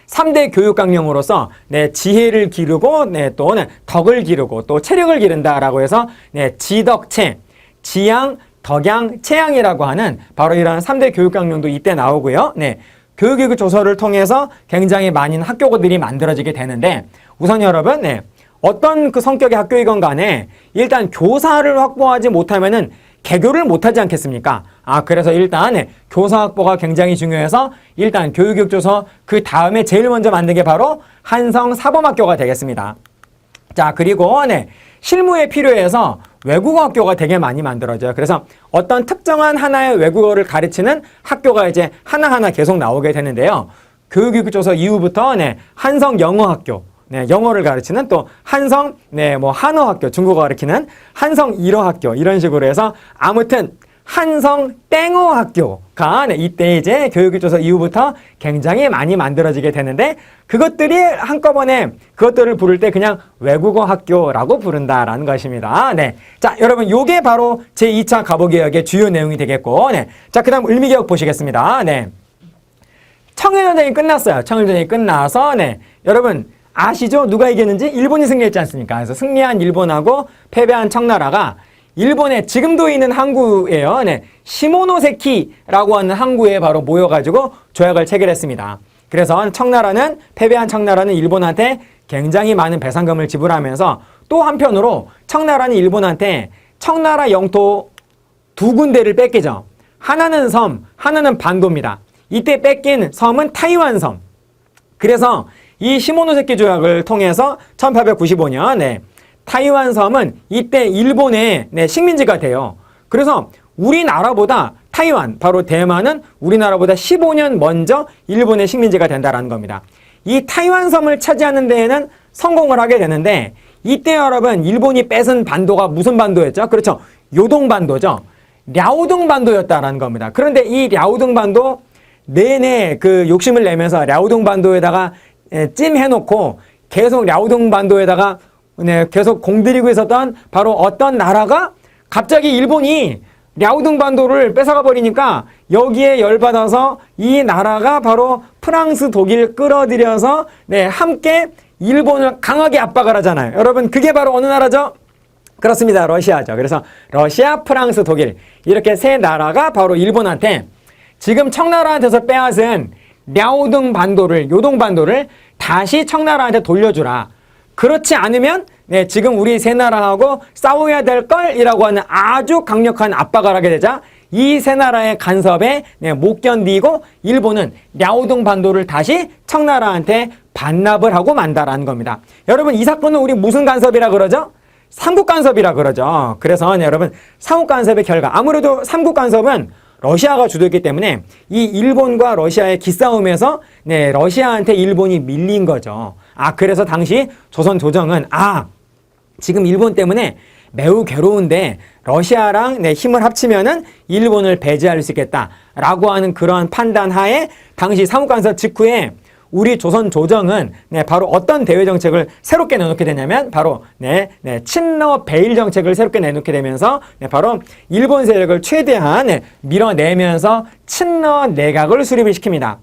3대 교육강령으로서, 네, 지혜를 기르고, 네, 또, 네, 덕을 기르고, 또 체력을 기른다라고 해서, 네, 지덕체, 지양, 덕양, 체양이라고 하는 바로 이런 3대 교육강령도 이때 나오고요. 네, 교육기구 조서를 통해서 굉장히 많은 학교들이 만들어지게 되는데, 우선 여러분, 네, 어떤 그 성격의 학교이건 간에 일단 교사를 확보하지 못하면은 개교를 못하지 않겠습니까? 아, 그래서 일단, 네, 교사 확보가 굉장히 중요해서 일단 교육교조서 그 다음에 제일 먼저 만든 게 바로 한성사범학교가 되겠습니다. 자, 그리고, 네, 실무에 필요해서 외국어 학교가 되게 많이 만들어져요. 그래서 어떤 특정한 하나의 외국어를 가르치는 학교가 이제 하나하나 계속 나오게 되는데요. 교육교조서 이후부터, 네, 한성영어학교, 네, 영어를 가르치는 또 한성, 네, 뭐 한어학교, 중국어 가르치는 한성 일어학교, 이런 식으로 해서 아무튼 한성 땡어학교가, 네, 이때 이제 교육교조서 이후부터 굉장히 많이 만들어지게 되는데, 그것들이 한꺼번에 그것들을 부를 때 그냥 외국어 학교라고 부른다라는 것입니다. 네, 자, 여러분, 요게 바로 제2차 가보개혁의 주요 내용이 되겠고, 네, 자, 그 다음 을미개혁 보시겠습니다. 네, 청일전쟁이 끝났어요. 청일전쟁이 끝나서, 네, 여러분 아시죠? 누가 이겼는지? 일본이 승리했지 않습니까? 그래서 승리한 일본하고 패배한 청나라가 일본에 지금도 있는 항구예요. 네, 시모노세키라고 하는 항구에 바로 모여가지고 조약을 체결했습니다. 그래서 청나라는, 패배한 청나라는 일본한테 굉장히 많은 배상금을 지불하면서 또 한편으로 청나라는 일본한테 청나라 영토 두 군데를 뺏기죠. 하나는 섬, 하나는 반도입니다. 이때 뺏긴 섬은 타이완 섬. 그래서 이 시모노세키 조약을 통해서 1895년 타이완 섬은 이때 일본의 식민지가 돼요. 그래서 우리나라보다 타이완, 바로 대만은 우리나라보다 15년 먼저 일본의 식민지가 된다는 겁니다. 이 타이완 섬을 차지하는 데에는 성공을 하게 되는데 이때 여러분 일본이 뺏은 반도가 무슨 반도였죠? 그렇죠. 요동반도죠. 랴오둥반도였다라는 겁니다. 그런데 이 랴오둥반도 내내 그 욕심을 내면서 랴오둥반도에다가 찜해놓고 계속 랴오둥반도에다가 계속 공들이고 있었던 바로 어떤 나라가 갑자기 일본이 랴오둥반도를 뺏어가 버리니까 여기에 열받아서 이 나라가 바로 프랑스, 독일 끌어들여서 함께 일본을 강하게 압박을 하잖아요. 여러분 그게 바로 어느 나라죠? 그렇습니다. 러시아죠. 그래서 러시아, 프랑스, 독일 이렇게 세 나라가 바로 일본한테 지금 청나라한테서 빼앗은 랴오둥반도를, 요동반도를 다시 청나라한테 돌려주라. 그렇지 않으면 지금 우리 세 나라하고 싸워야 될 걸이라고 하는 아주 강력한 압박을 하게 되자 이 세 나라의 간섭에 못 견디고 일본은 랴오둥반도를 다시 청나라한테 반납을 하고 만다라는 겁니다. 여러분 이 사건은 우리 무슨 간섭이라 그러죠? 삼국 간섭이라 그러죠. 그래서 여러분 삼국 간섭의 결과 아무래도 삼국 간섭은 러시아가 주도했기 때문에 이 일본과 러시아의 기싸움에서 러시아한테 일본이 밀린 거죠. 그래서 당시 조선 조정은 지금 일본 때문에 매우 괴로운데 러시아랑 힘을 합치면은 일본을 배제할 수 있겠다라고 하는 그런 판단 하에 당시 삼국간섭 직후에 우리 조선 조정은 바로 어떤 대외 정책을 새롭게 내놓게 되냐면 바로 친러 배일 정책을 새롭게 내놓게 되면서 바로 일본 세력을 최대한 밀어내면서 친러 내각을 수립을 시킵니다.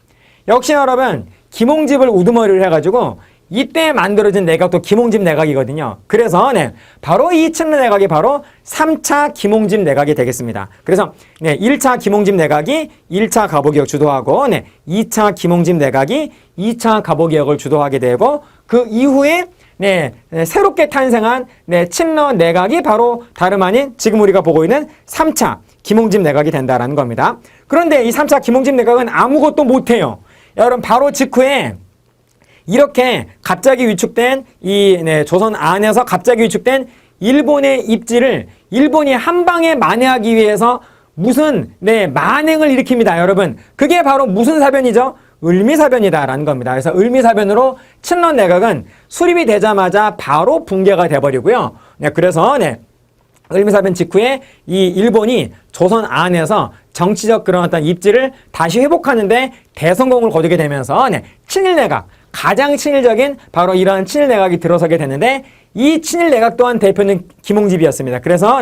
역시 여러분 김홍집을 우두머리를 해가지고 이때 만들어진 내각도 김홍집 내각이거든요. 그래서 바로 이 친러 내각이 바로 3차 김홍집 내각이 되겠습니다. 그래서 1차 김홍집 내각이 1차 갑오개혁 주도하고 2차 김홍집 내각이 2차 갑오개혁을 주도하게 되고 그 이후에 새롭게 탄생한 친러 내각이 바로 다름 아닌 지금 우리가 보고 있는 3차 김홍집 내각이 된다는 겁니다. 그런데 이 3차 김홍집 내각은 아무것도 못해요. 여러분 바로 직후에 이렇게 갑자기 위축된 조선 안에서 갑자기 위축된 일본의 입지를 일본이 한 방에 만회하기 위해서 무슨 만행을 일으킵니다. 여러분 그게 바로 무슨 사변이죠? 을미사변이다라는 겁니다. 그래서 을미사변으로 친러 내각은 수립이 되자마자 바로 붕괴가 돼버리고요. 그래서 을미사변 직후에 이 일본이 조선 안에서 정치적 그런 어떤 입지를 다시 회복하는데 대성공을 거두게 되면서 친일내각 가장 친일적인 바로 이러한 친일내각이 들어서게 되는데 이 친일내각 또한 대표는 김홍집이었습니다. 그래서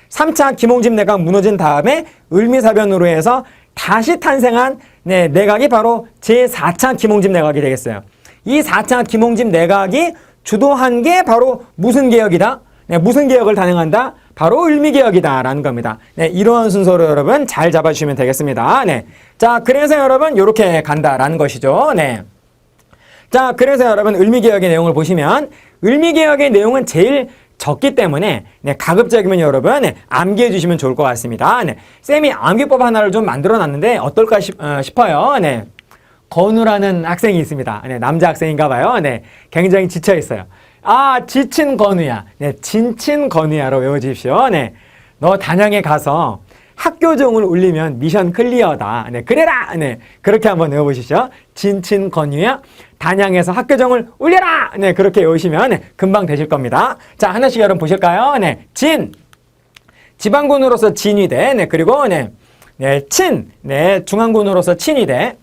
3차 김홍집 내각 무너진 다음에 을미사변으로 해서 다시 탄생한 내각이 바로 제4차 김홍집 내각이 되겠어요. 이 4차 김홍집 내각이 주도한 게 바로 무슨 개혁이다? 무슨 개혁을 단행한다? 바로 을미개혁이다라는 겁니다. 이러한 순서로 여러분 잘 잡아주시면 되겠습니다. 자, 그래서 여러분 이렇게 간다라는 것이죠. 자, 그래서 여러분 을미개혁의 내용을 보시면 을미개혁의 내용은 제일 적기 때문에 가급적이면 여러분 암기해 주시면 좋을 것 같습니다. 쌤이 암기법 하나를 좀 만들어 놨는데 어떨까 싶어요. 건우라는 학생이 있습니다. 남자 학생인가 봐요. 굉장히 지쳐 있어요. 지친 건우야. 진친 건우야로 외워주십시오. 너 단양에 가서 학교종을 울리면 미션 클리어다. 그래라! 그렇게 한번 외워보시죠. 진친 건우야. 단양에서 학교종을 울려라! 그렇게 외우시면 금방 되실 겁니다. 자, 하나씩 여러분 보실까요? 진. 지방군으로서 진이 돼. 그리고 친. 중앙군으로서 친이 돼.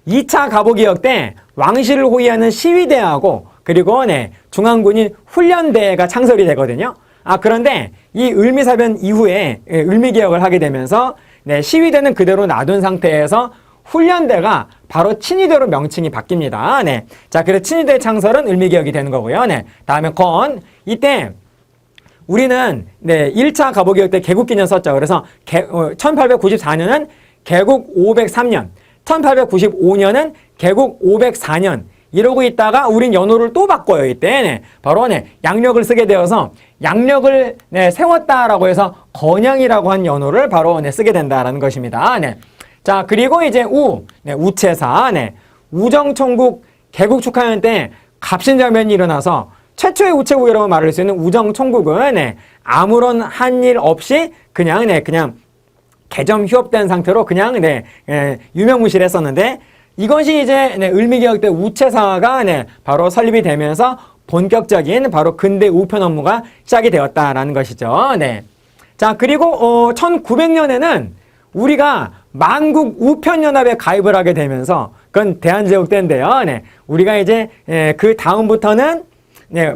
2차 갑오개혁 때 왕실을 호위하는 시위대하고 그리고 중앙군인 훈련대가 창설이 되거든요. 그런데 이 을미사변 이후에 을미개혁을 하게 되면서 시위대는 그대로 놔둔 상태에서 훈련대가 바로 친위대로 명칭이 바뀝니다. 자, 그래서 친위대 창설은 을미개혁이 되는 거고요. 다음에 건. 이때 우리는 1차 갑오개혁 때 개국기념 썼죠. 그래서 1894년은 개국 503년, 1895년은 개국 504년 이러고 있다가 우린 연호를 또 바꿔요. 이때 바로 양력을 쓰게 되어서 양력을 세웠다라고 해서 건양이라고 한 연호를 바로 쓰게 된다라는 것입니다. 자, 그리고 이제 우체사 우정총국 개국 축하연 때 값진 장면이 일어나서 최초의 우체국이라고 말할 수 있는 우정총국은 네, 아무런 한 일 없이 그냥 개점 휴업된 상태로 그냥 유명무실했었는데 이것이 이제 을미개혁 때 우체사가 바로 설립이 되면서 본격적인 바로 근대 우편 업무가 시작이 되었다라는 것이죠. 네. 자, 그리고 1900년에는 우리가 만국 우편연합에 가입을 하게 되면서 그건 대한제국 때인데요. 네. 우리가 이제 그 다음부터는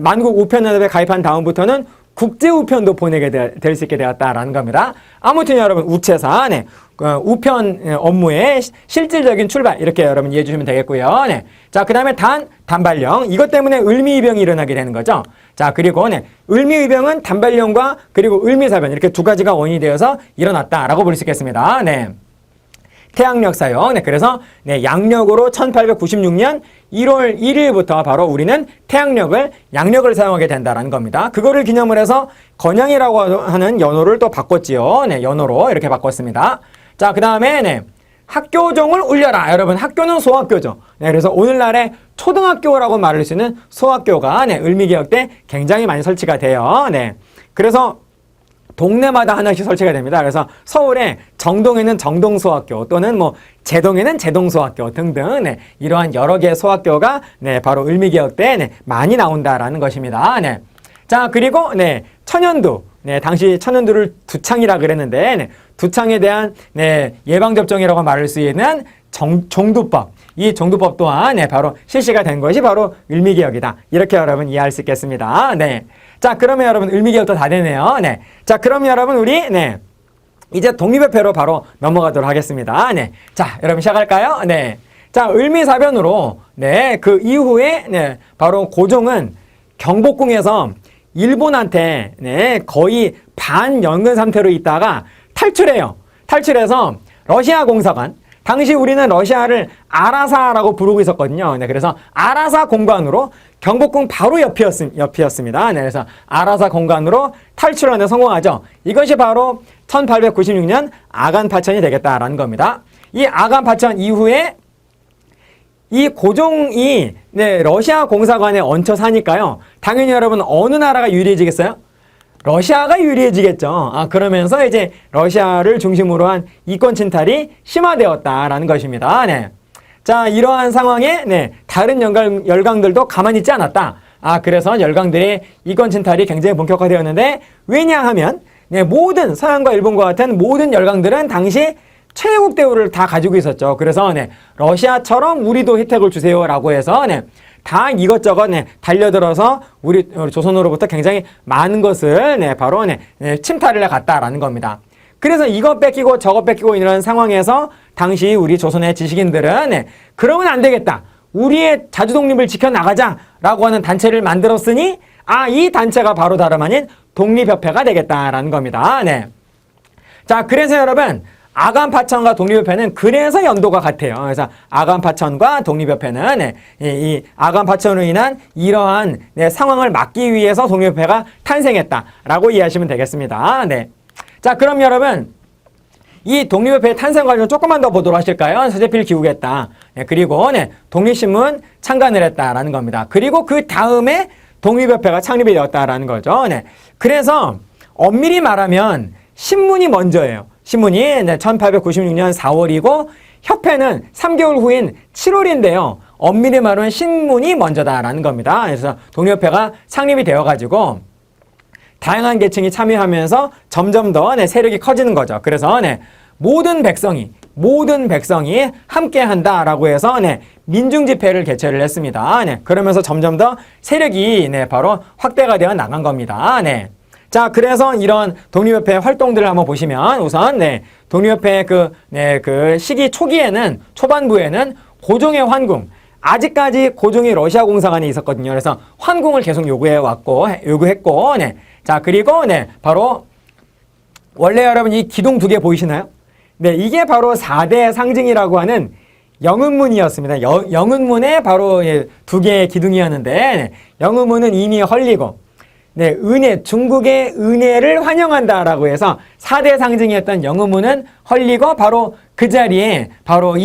만국 우편연합에 가입한 다음부터는 국제우편도 보내게 될 수 있게 되었다라는 겁니다. 아무튼 여러분 우체사 우편 업무의 실질적인 출발 이렇게 여러분 이해해 주시면 되겠고요. 네. 자, 그 다음에 단발령 이것 때문에 을미의병이 일어나게 되는 거죠. 자, 그리고 을미의병은 단발령과 그리고 을미사변 이렇게 두 가지가 원인이 되어서 일어났다라고 볼 수 있겠습니다. 네. 태양력사요. 그래서 양력으로 1896년 1월 1일부터 바로 우리는 태양력을 양력을 사용하게 된다는 겁니다. 그거를 기념을 해서 건양이라고 하는 연호를 또 바꿨지요. 연호로 이렇게 바꿨습니다. 자, 그 다음에 학교종을 울려라. 여러분 학교는 소학교죠. 그래서 오늘날의 초등학교라고 말할 수 있는 소학교가 을미개혁 때 굉장히 많이 설치가 돼요. 그래서 동네마다 하나씩 설치가 됩니다. 그래서 서울에 정동에는 정동소학교 또는 제동에는 제동소학교 등등 이러한 여러 개의 소학교가 바로 을미개혁 때 많이 나온다라는 것입니다. 자, 그리고 천연두 당시 천연두를 두창이라 그랬는데 두창에 대한 예방접종이라고 말할 수 있는 종두법 이 종두법 또한 바로 실시가 된 것이 바로 을미개혁이다. 이렇게 여러분 이해할 수 있겠습니다. 자, 그러면 여러분 을미개혁도 다 되네요. 자, 그럼 여러분 우리 이제 독립협회로 바로 넘어가도록 하겠습니다. 자, 여러분 시작할까요? 자, 을미사변으로 그 이후에 바로 고종은 경복궁에서 일본한테 거의 반연근 상태로 있다가 탈출해요. 탈출해서 러시아 공사관 당시 우리는 러시아를 아라사라고 부르고 있었거든요. 그래서 아라사 공관으로 경복궁 바로 옆이었습니다. 그래서 아라사 공관으로 탈출하는 데 성공하죠. 이것이 바로 1896년 아간파천이 되겠다라는 겁니다. 이 아간파천 이후에 이 고종이 러시아 공사관에 얹혀 사니까요. 당연히 여러분 어느 나라가 유리해지겠어요? 러시아가 유리해지겠죠. 그러면서 이제 러시아를 중심으로 한 이권 침탈이 심화되었다라는 것입니다. 자, 이러한 상황에 다른 열강들도 가만히 있지 않았다. 그래서 열강들의 이권 침탈이 굉장히 본격화되었는데 왜냐하면 모든 서양과 일본과 같은 모든 열강들은 당시 최애국 대우를 다 가지고 있었죠. 그래서 러시아처럼 우리도 혜택을 주세요라고 해서 다 이것저것 달려들어서 우리 조선으로부터 굉장히 많은 것을 바로 침탈을 해갔다라는 겁니다. 그래서 이것 뺏기고 저것 뺏기고 이런 상황에서 당시 우리 조선의 지식인들은 그러면 안 되겠다. 우리의 자주독립을 지켜나가자라고 하는 단체를 만들었으니 이 단체가 바로 다름 아닌 독립협회가 되겠다라는 겁니다. 자, 그래서 여러분 아간파천과 독립협회는 그래서 연도가 같아요. 그래서 아간파천과 독립협회는 이 아간파천으로 인한 이러한 상황을 막기 위해서 독립협회가 탄생했다라고 이해하시면 되겠습니다. 자, 그럼 여러분 이 독립협회의 탄생 과정을 조금만 더 보도록 하실까요? 서재필 기우겠다. 그리고 독립신문 창간을 했다라는 겁니다. 그리고 그 다음에 독립협회가 창립이 되었다라는 거죠. 그래서 엄밀히 말하면 신문이 먼저예요. 신문이 1896년 4월이고 협회는 3개월 후인 7월인데요. 엄밀히 말하면 신문이 먼저다라는 겁니다. 그래서 독립협회가 창립이 되어가지고 다양한 계층이 참여하면서 점점 더 세력이 커지는 거죠. 그래서 모든 백성이 함께 한다라고 해서 민중집회를 개최를 했습니다. 그러면서 점점 더 세력이 바로 확대가 되어 나간 겁니다. 자, 그래서 이런 독립협회 활동들을 한번 보시면 우선 독립협회 그 시기 초반부에는 고종의 환궁 아직까지 고종이 러시아 공사관에 있었거든요. 그래서 환궁을 계속 요구했고 자, 그리고 바로 원래 여러분 이 기둥 두 개 보이시나요? 이게 바로 4대 상징이라고 하는 영은문이었습니다. 영은문에 바로 두 개의 기둥이었는데 영은문은 이미 헐리고 은혜, 중국의 은혜를 환영한다라고 해서 4대 상징이었던 영은문은 헐리고 바로 그 자리에 바로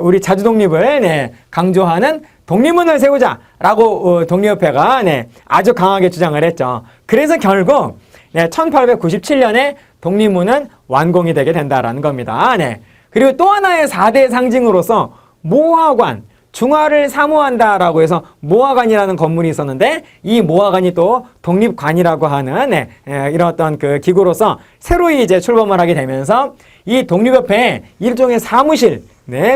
우리 자주독립을 강조하는 독립문을 세우자라고 독립협회가 아주 강하게 주장을 했죠. 그래서 결국 1897년에 독립문은 완공이 되게 된다라는 겁니다. 그리고 또 하나의 4대 상징으로서 모화관, 중화를 사모한다라고 해서 모화관이라는 건물이 있었는데 이 모화관이 또 독립관이라고 하는 이런 어떤 그 기구로서 새로이 이제 출범을 하게 되면서 이 독립협회의 일종의 사무실,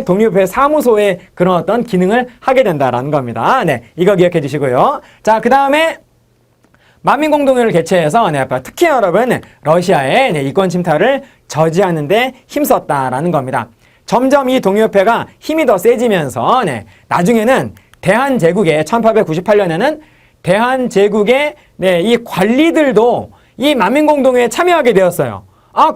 독립협회 사무소의 그런 어떤 기능을 하게 된다라는 겁니다. 이거 기억해 주시고요. 자, 그 다음에 만민공동회를 개최해서 특히 여러분 러시아의 이권 침탈을 저지하는 데 힘썼다라는 겁니다. 점점 이 독립협회가 힘이 더 세지면서 나중에는 대한제국의 1898년에는 대한제국의 이 관리들도 이 만민공동회에 참여하게 되었어요.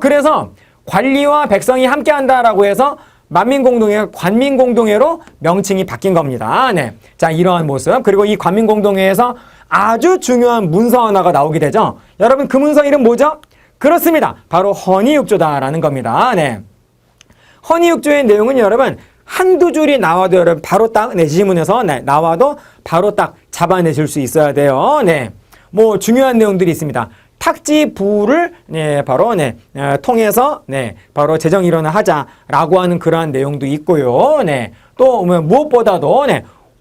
그래서 관리와 백성이 함께한다라고 해서 만민공동회가 관민공동회로 명칭이 바뀐 겁니다. 자, 이러한 모습. 그리고 이 관민공동회에서 아주 중요한 문서 하나가 나오게 되죠. 여러분 그 문서 이름 뭐죠? 그렇습니다. 바로 헌의육조다라는 겁니다. 헌의육조의 내용은 여러분 한두 줄이 나와도 여러분 바로 딱 지문에서 나와도 바로 딱 잡아내실 수 있어야 돼요. 뭐 중요한 내용들이 있습니다. 탁지부를 바로 통해서 바로 재정 일원을 하자라고 하는 그러한 내용도 있고요. 또 무엇보다도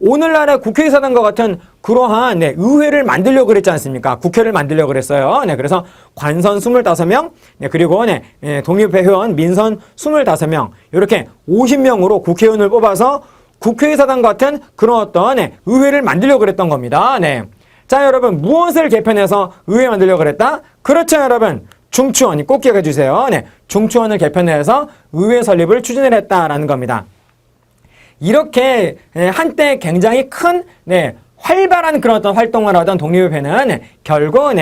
오늘날의 국회의사당과 같은 그러한 의회를 만들려고 그랬지 않습니까? 국회를 만들려고 그랬어요. 그래서 관선 25명, 그리고 독립회 회원 민선 25명, 이렇게 50명으로 국회의원을 뽑아서 국회의사당 같은 그런 어떤 의회를 만들려고 그랬던 겁니다. 자, 여러분 무엇을 개편해서 의회 만들려고 그랬다? 그렇죠, 여러분. 중추원이 꼭 기억해 주세요. 중추원을 개편해서 의회 설립을 추진을 했다라는 겁니다. 이렇게 한때 굉장히 큰 활발한 그런 어떤 활동을 하던 독립협회는 결국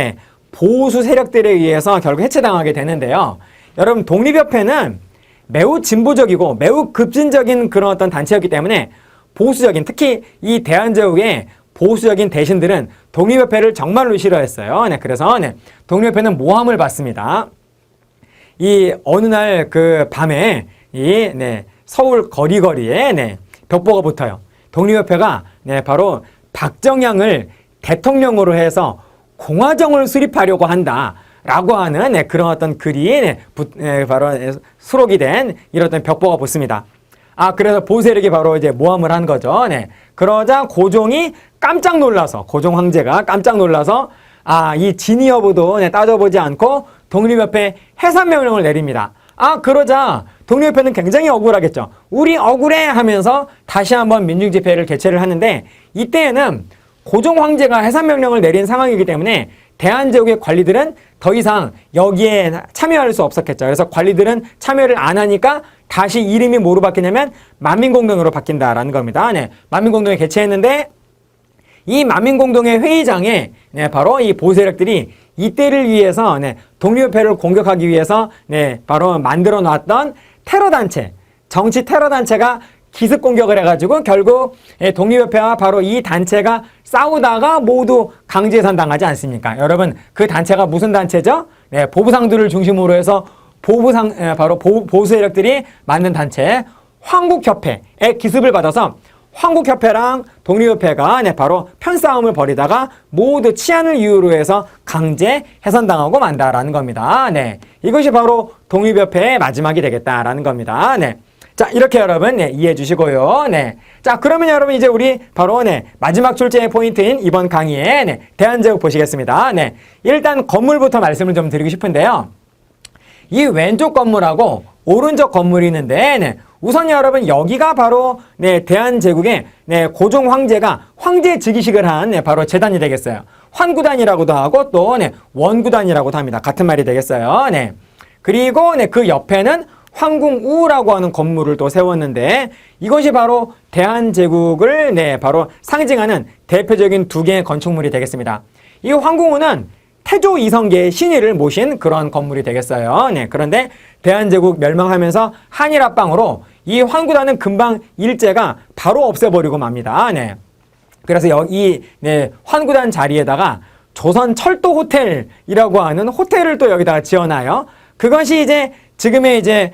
보수 세력들에 의해서 결국 해체당하게 되는데요. 여러분 독립협회는 매우 진보적이고 매우 급진적인 그런 어떤 단체였기 때문에 보수적인, 특히 이 대한제국의 보수적인 대신들은 독립협회를 정말로 싫어했어요. 그래서 독립협회는 모함을 받습니다. 이 어느 날 그 밤에 이 서울 거리거리에 벽보가 붙어요. 독립협회가 바로 박정양을 대통령으로 해서 공화정을 수립하려고 한다라고 하는 그런 어떤 글이 바로 수록이 된 이런 어떤 벽보가 붙습니다. 그래서 보세력이 바로 이제 모함을 한 거죠. 그러자 고종이 깜짝 놀라서, 고종 황제가 깜짝 놀라서 이 진위 여부도 따져보지 않고 독립협회 해산명령을 내립니다. 그러자 독립협회는 굉장히 억울하겠죠. 우리 억울해 하면서 다시 한번 민중집회를 개최를 하는데 이때에는 고종 황제가 해산명령을 내린 상황이기 때문에 대한제국의 관리들은 더 이상 여기에 참여할 수 없었겠죠. 그래서 관리들은 참여를 안 하니까 다시 이름이 뭐로 바뀌냐면 만민공동회로 바뀐다라는 겁니다. 만민공동회 개최했는데 이 만민공동회 회의장에 바로 이 보수세력들이 이때를 위해서 독립협회를 공격하기 위해서 바로 만들어 놨던 테러단체, 정치 테러단체가 기습 공격을 해가지고 결국 독립협회와 바로 이 단체가 싸우다가 모두 강제해산 당하지 않습니까? 여러분 그 단체가 무슨 단체죠? 보부상들을 중심으로 해서 바로 보수 세력들이 만든 단체 황국협회의 기습을 받아서 황국협회랑 독립협회가 바로 편싸움을 벌이다가 모두 치안을 이유로 해서 강제 해산당하고 만다라는 겁니다. 이것이 바로 독립협회의 마지막이 되겠다라는 겁니다. 자, 이렇게 여러분 이해해 주시고요. 자, 그러면 여러분 이제 우리 바로 마지막 출제의 포인트인 이번 강의의 대한제국 보시겠습니다. 일단 건물부터 말씀을 좀 드리고 싶은데요. 이 왼쪽 건물하고 오른쪽 건물이 있는데 우선 여러분 여기가 바로 대한제국의 고종 황제가 황제 즉위식을 한 바로 재단이 되겠어요. 환구단이라고도 하고 또 원구단이라고도 합니다. 같은 말이 되겠어요. 그리고 그 옆에는 황궁우라고 하는 건물을 또 세웠는데 이것이 바로 대한제국을 바로 상징하는 대표적인 두 개의 건축물이 되겠습니다. 이 황궁우는 태조 이성계의 신의를 모신 그런 건물이 되겠어요. 그런데 대한제국 멸망하면서 한일합방으로 이 황구단은 금방 일제가 바로 없애버리고 맙니다. 그래서 여기 환구단 자리에다가 조선철도 호텔이라고 하는 호텔을 또 여기다가 지어놔요. 그것이 이제 지금의 이제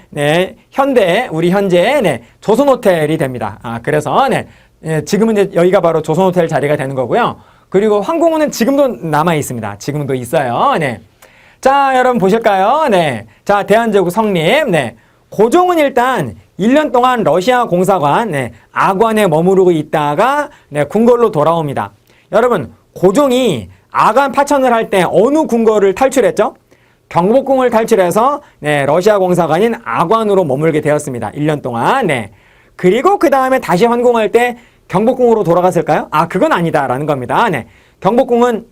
현대 우리 현재의 조선호텔이 됩니다. 그래서 지금은 이제 여기가 바로 조선호텔 자리가 되는 거고요. 그리고 황궁은 지금도 남아 있습니다. 지금도 있어요. 네. 자, 여러분 보실까요? 네. 자, 대한제국 성립. 네. 고종은 일단 1년 동안 러시아 공사관, 네, 아관에 머무르고 있다가, 네, 궁궐로 돌아옵니다. 여러분, 고종이 아관 파천을 할 때 어느 궁궐을 탈출했죠? 경복궁을 탈출해서, 네, 러시아 공사관인 아관으로 머물게 되었습니다. 1년 동안. 네. 그리고 그 다음에 다시 환궁할 때 경복궁으로 돌아갔을까요? 아, 그건 아니다라는 겁니다. 네. 경복궁은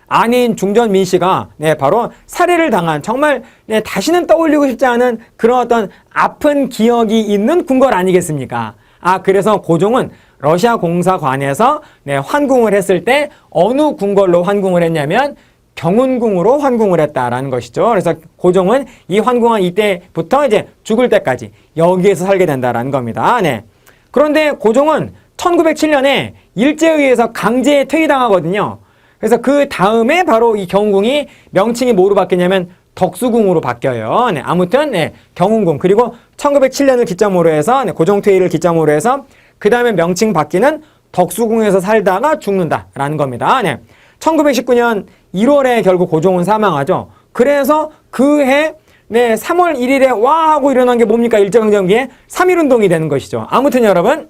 아내인 중전민 씨가, 네, 바로 살해를 당한, 정말, 네, 다시는 떠올리고 싶지 않은 그런 어떤 아픈 기억이 있는 궁궐 아니겠습니까? 아, 그래서 고종은 러시아 공사관에서, 네, 환궁을 했을 때 어느 궁궐로 환궁을 했냐면 경운궁으로 환궁을 했다라는 것이죠. 그래서 고종은 이 환궁한 이때부터 이제 죽을 때까지 여기에서 살게 된다라는 겁니다. 네. 그런데 고종은 1907년에 일제에 의해서 강제 퇴위당하거든요. 그래서 그 다음에 바로 이 경운궁이 명칭이 뭐로 바뀌냐면 덕수궁으로 바뀌어요. 네, 아무튼, 네, 경운궁. 그리고 1907년을 기점으로 해서, 네, 고종 퇴위를 기점으로 해서, 그 다음에 명칭 바뀌는 덕수궁에서 살다가 죽는다라는 겁니다. 네. 1919년 1월에 결국 고종은 사망하죠. 그래서 그해, 네, 3월 1일에 와! 하고 일어난 게 뭡니까? 일제강점기에 3.1운동이 되는 것이죠. 아무튼 여러분,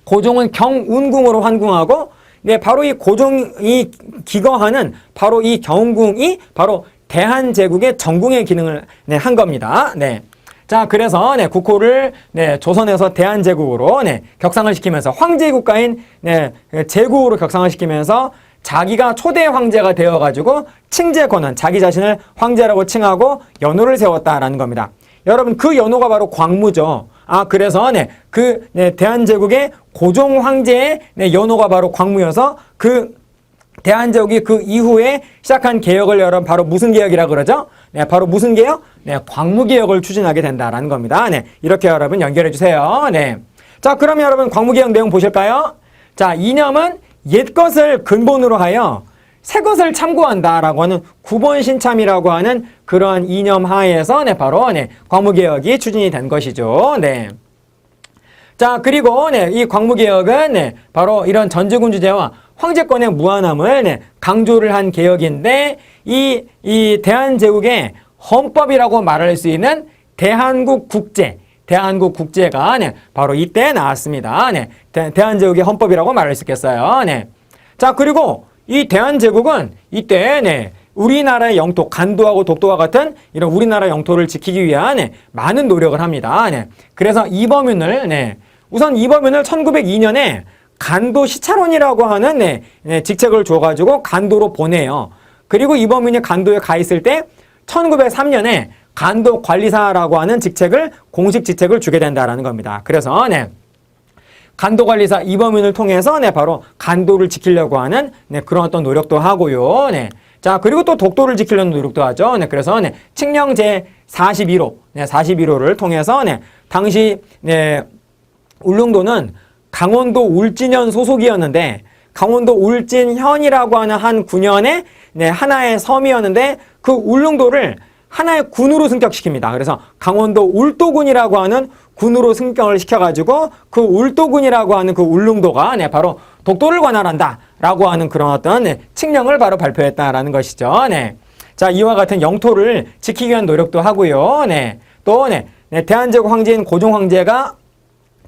고종은 경운궁으로 환궁하고, 네, 바로 이 고종이 기거하는 바로 이 경운궁이 바로 대한제국의 정궁의 기능을, 네, 한 겁니다. 네. 자, 그래서, 네, 국호를, 네, 조선에서 대한제국으로, 네, 격상을 시키면서 황제의 국가인, 네, 제국으로 격상을 시키면서 자기가 초대 황제가 되어가지고 칭제 권한, 자기 자신을 황제라고 칭하고 연호를 세웠다라는 겁니다. 여러분, 그 연호가 바로 광무죠. 아, 그래서, 네, 네, 대한제국의 고종 황제의, 네, 연호가 바로 광무여서 그 대한제국이 그 이후에 시작한 개혁을 여러분 바로 무슨 개혁이라고 그러죠? 네, 바로 무슨 개혁? 네, 광무개혁을 추진하게 된다라는 겁니다. 네, 이렇게 여러분 연결해 주세요. 네. 자, 그럼 여러분 광무개혁 내용 보실까요? 자, 이념은 옛것을 근본으로 하여 새것을 참고한다라고 하는 구본신참이라고 하는 그러한 이념 하에서, 네, 바로, 네, 광무개혁이 추진이 된 것이죠. 네. 자, 그리고, 네, 이 광무개혁은, 네, 바로 이런 전제군 주제와 황제권의 무한함을, 네, 강조를 한 개혁인데, 이 대한제국의 헌법이라고 말할 수 있는 대한국 국제가, 네, 바로 이때 나왔습니다. 네, 대한제국의 헌법이라고 말할 수 있겠어요. 네. 자, 그리고 이 대한제국은 이때, 네, 우리나라의 영토, 간도하고 독도와 같은 이런 우리나라 영토를 지키기 위한, 네, 많은 노력을 합니다. 네. 그래서 이범윤을, 네, 우선 이범윤을 1902년에 간도 시찰원이라고 하는, 네, 네, 직책을 줘가지고 간도로 보내요. 그리고 이범윤이 간도에 가 있을 때 1903년에 간도 관리사라고 하는 직책을, 공식 직책을 주게 된다라는 겁니다. 그래서, 네, 간도관리사 이범윤을 통해서, 네, 바로 간도를 지키려고 하는, 네, 그런 어떤 노력도 하고요. 네. 자, 그리고 또 독도를 지키려는 노력도 하죠. 네, 그래서, 네, 칙령 제 41호, 네, 41호를 통해서, 네, 당시, 네, 울릉도는 강원도 울진현 소속이었는데, 강원도 울진현이라고 하는 한 군현의, 네, 하나의 섬이었는데, 그 울릉도를 하나의 군으로 승격시킵니다. 그래서 강원도 울도군이라고 하는 군으로 승격을 시켜가지고 그 울도군이라고 하는 그 울릉도가, 네, 바로 독도를 관할한다 라고 하는 그런 어떤, 네, 칙령을 바로 발표했다라는 것이죠. 네. 자, 이와 같은 영토를 지키기 위한 노력도 하고요. 네. 또, 네, 네, 대한제국 황제인 고종 황제가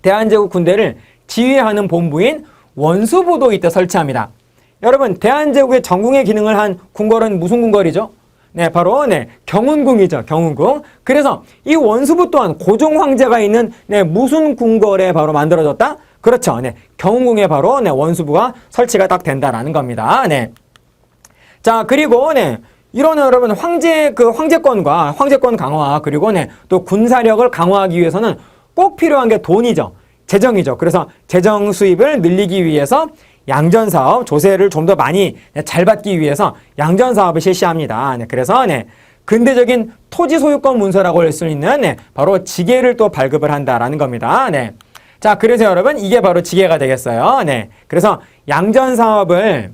대한제국 군대를 지휘하는 본부인 원수부도 이때 설치합니다. 여러분, 대한제국의 정궁의 기능을 한 궁궐은 무슨 궁궐이죠? 네, 바로, 네, 경운궁이죠. 경운궁. 그래서 이 원수부 또한 고종 황제가 있는, 네, 무슨 궁궐에 바로 만들어졌다? 그렇죠. 네, 경운궁에 바로, 네, 원수부가 설치가 딱 된다라는 겁니다. 네. 자, 그리고, 네, 이런 여러분 황제권과 황제권 강화, 그리고, 네, 또 군사력을 강화하기 위해서는 꼭 필요한 게 돈이죠. 재정이죠. 그래서 재정 수입을 늘리기 위해서 양전사업, 조세를 좀 더 많이 잘 받기 위해서 양전사업을 실시합니다. 네, 그래서, 네, 근대적인 토지 소유권 문서라고 할 수 있는, 네, 바로 지계를 또 발급을 한다라는 겁니다. 네. 자, 그래서 여러분, 이게 바로 지계가 되겠어요. 네. 그래서 양전사업을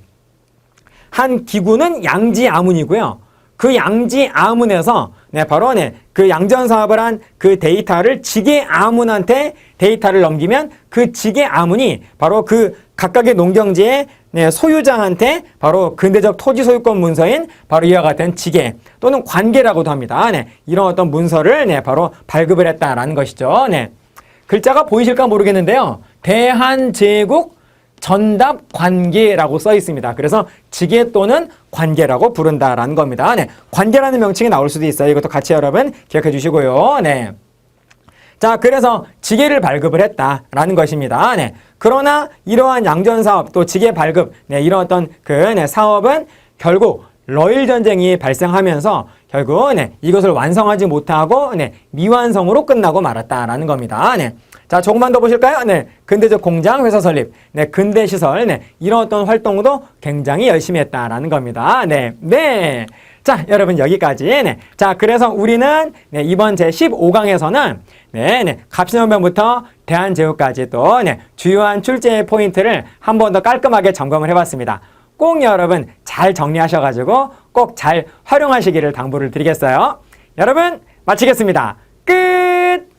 한 기구는 양지아문이고요. 그 양지 아문에서 바로 그 양전 사업을 한 그 데이터를 지계 아문한테 데이터를 넘기면 그 지계 아문이 바로 그 각각의 농경지의 소유자한테 바로 근대적 토지 소유권 문서인 바로 이와 같은 지계 또는 관계라고도 합니다. 이런 어떤 문서를 바로 발급을 했다라는 것이죠. 글자가 보이실까 모르겠는데요. 대한제국 전답관계라고 써 있습니다. 그래서 지계 또는 관계라고 부른다라는 겁니다. 관계라는 명칭이 나올 수도 있어요. 이것도 같이 여러분 기억해 주시고요. 자, 그래서 지계를 발급을 했다라는 것입니다. 그러나 이러한 양전사업 또 지계 발급 이런 어떤 그 사업은 결국 러일 전쟁이 발생하면서 결국 이것을 완성하지 못하고 미완성으로 끝나고 말았다라는 겁니다. 자, 조금만 더 보실까요? 근대적 공장 회사 설립, 근대시설, 이런 어떤 활동도 굉장히 열심히 했다라는 겁니다. 자, 여러분 여기까지. 자, 그래서 우리는 이번 제15강에서는 갑신원변부터 대한제국까지 또 주요한 출제 포인트를 한 번 더 깔끔하게 점검을 해봤습니다. 꼭 여러분 잘 정리하셔가지고 꼭 잘 활용하시기를 당부를 드리겠어요. 여러분 마치겠습니다. 끝!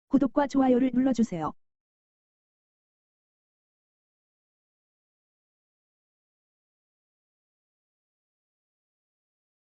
구독과 좋아요를 눌러주세요.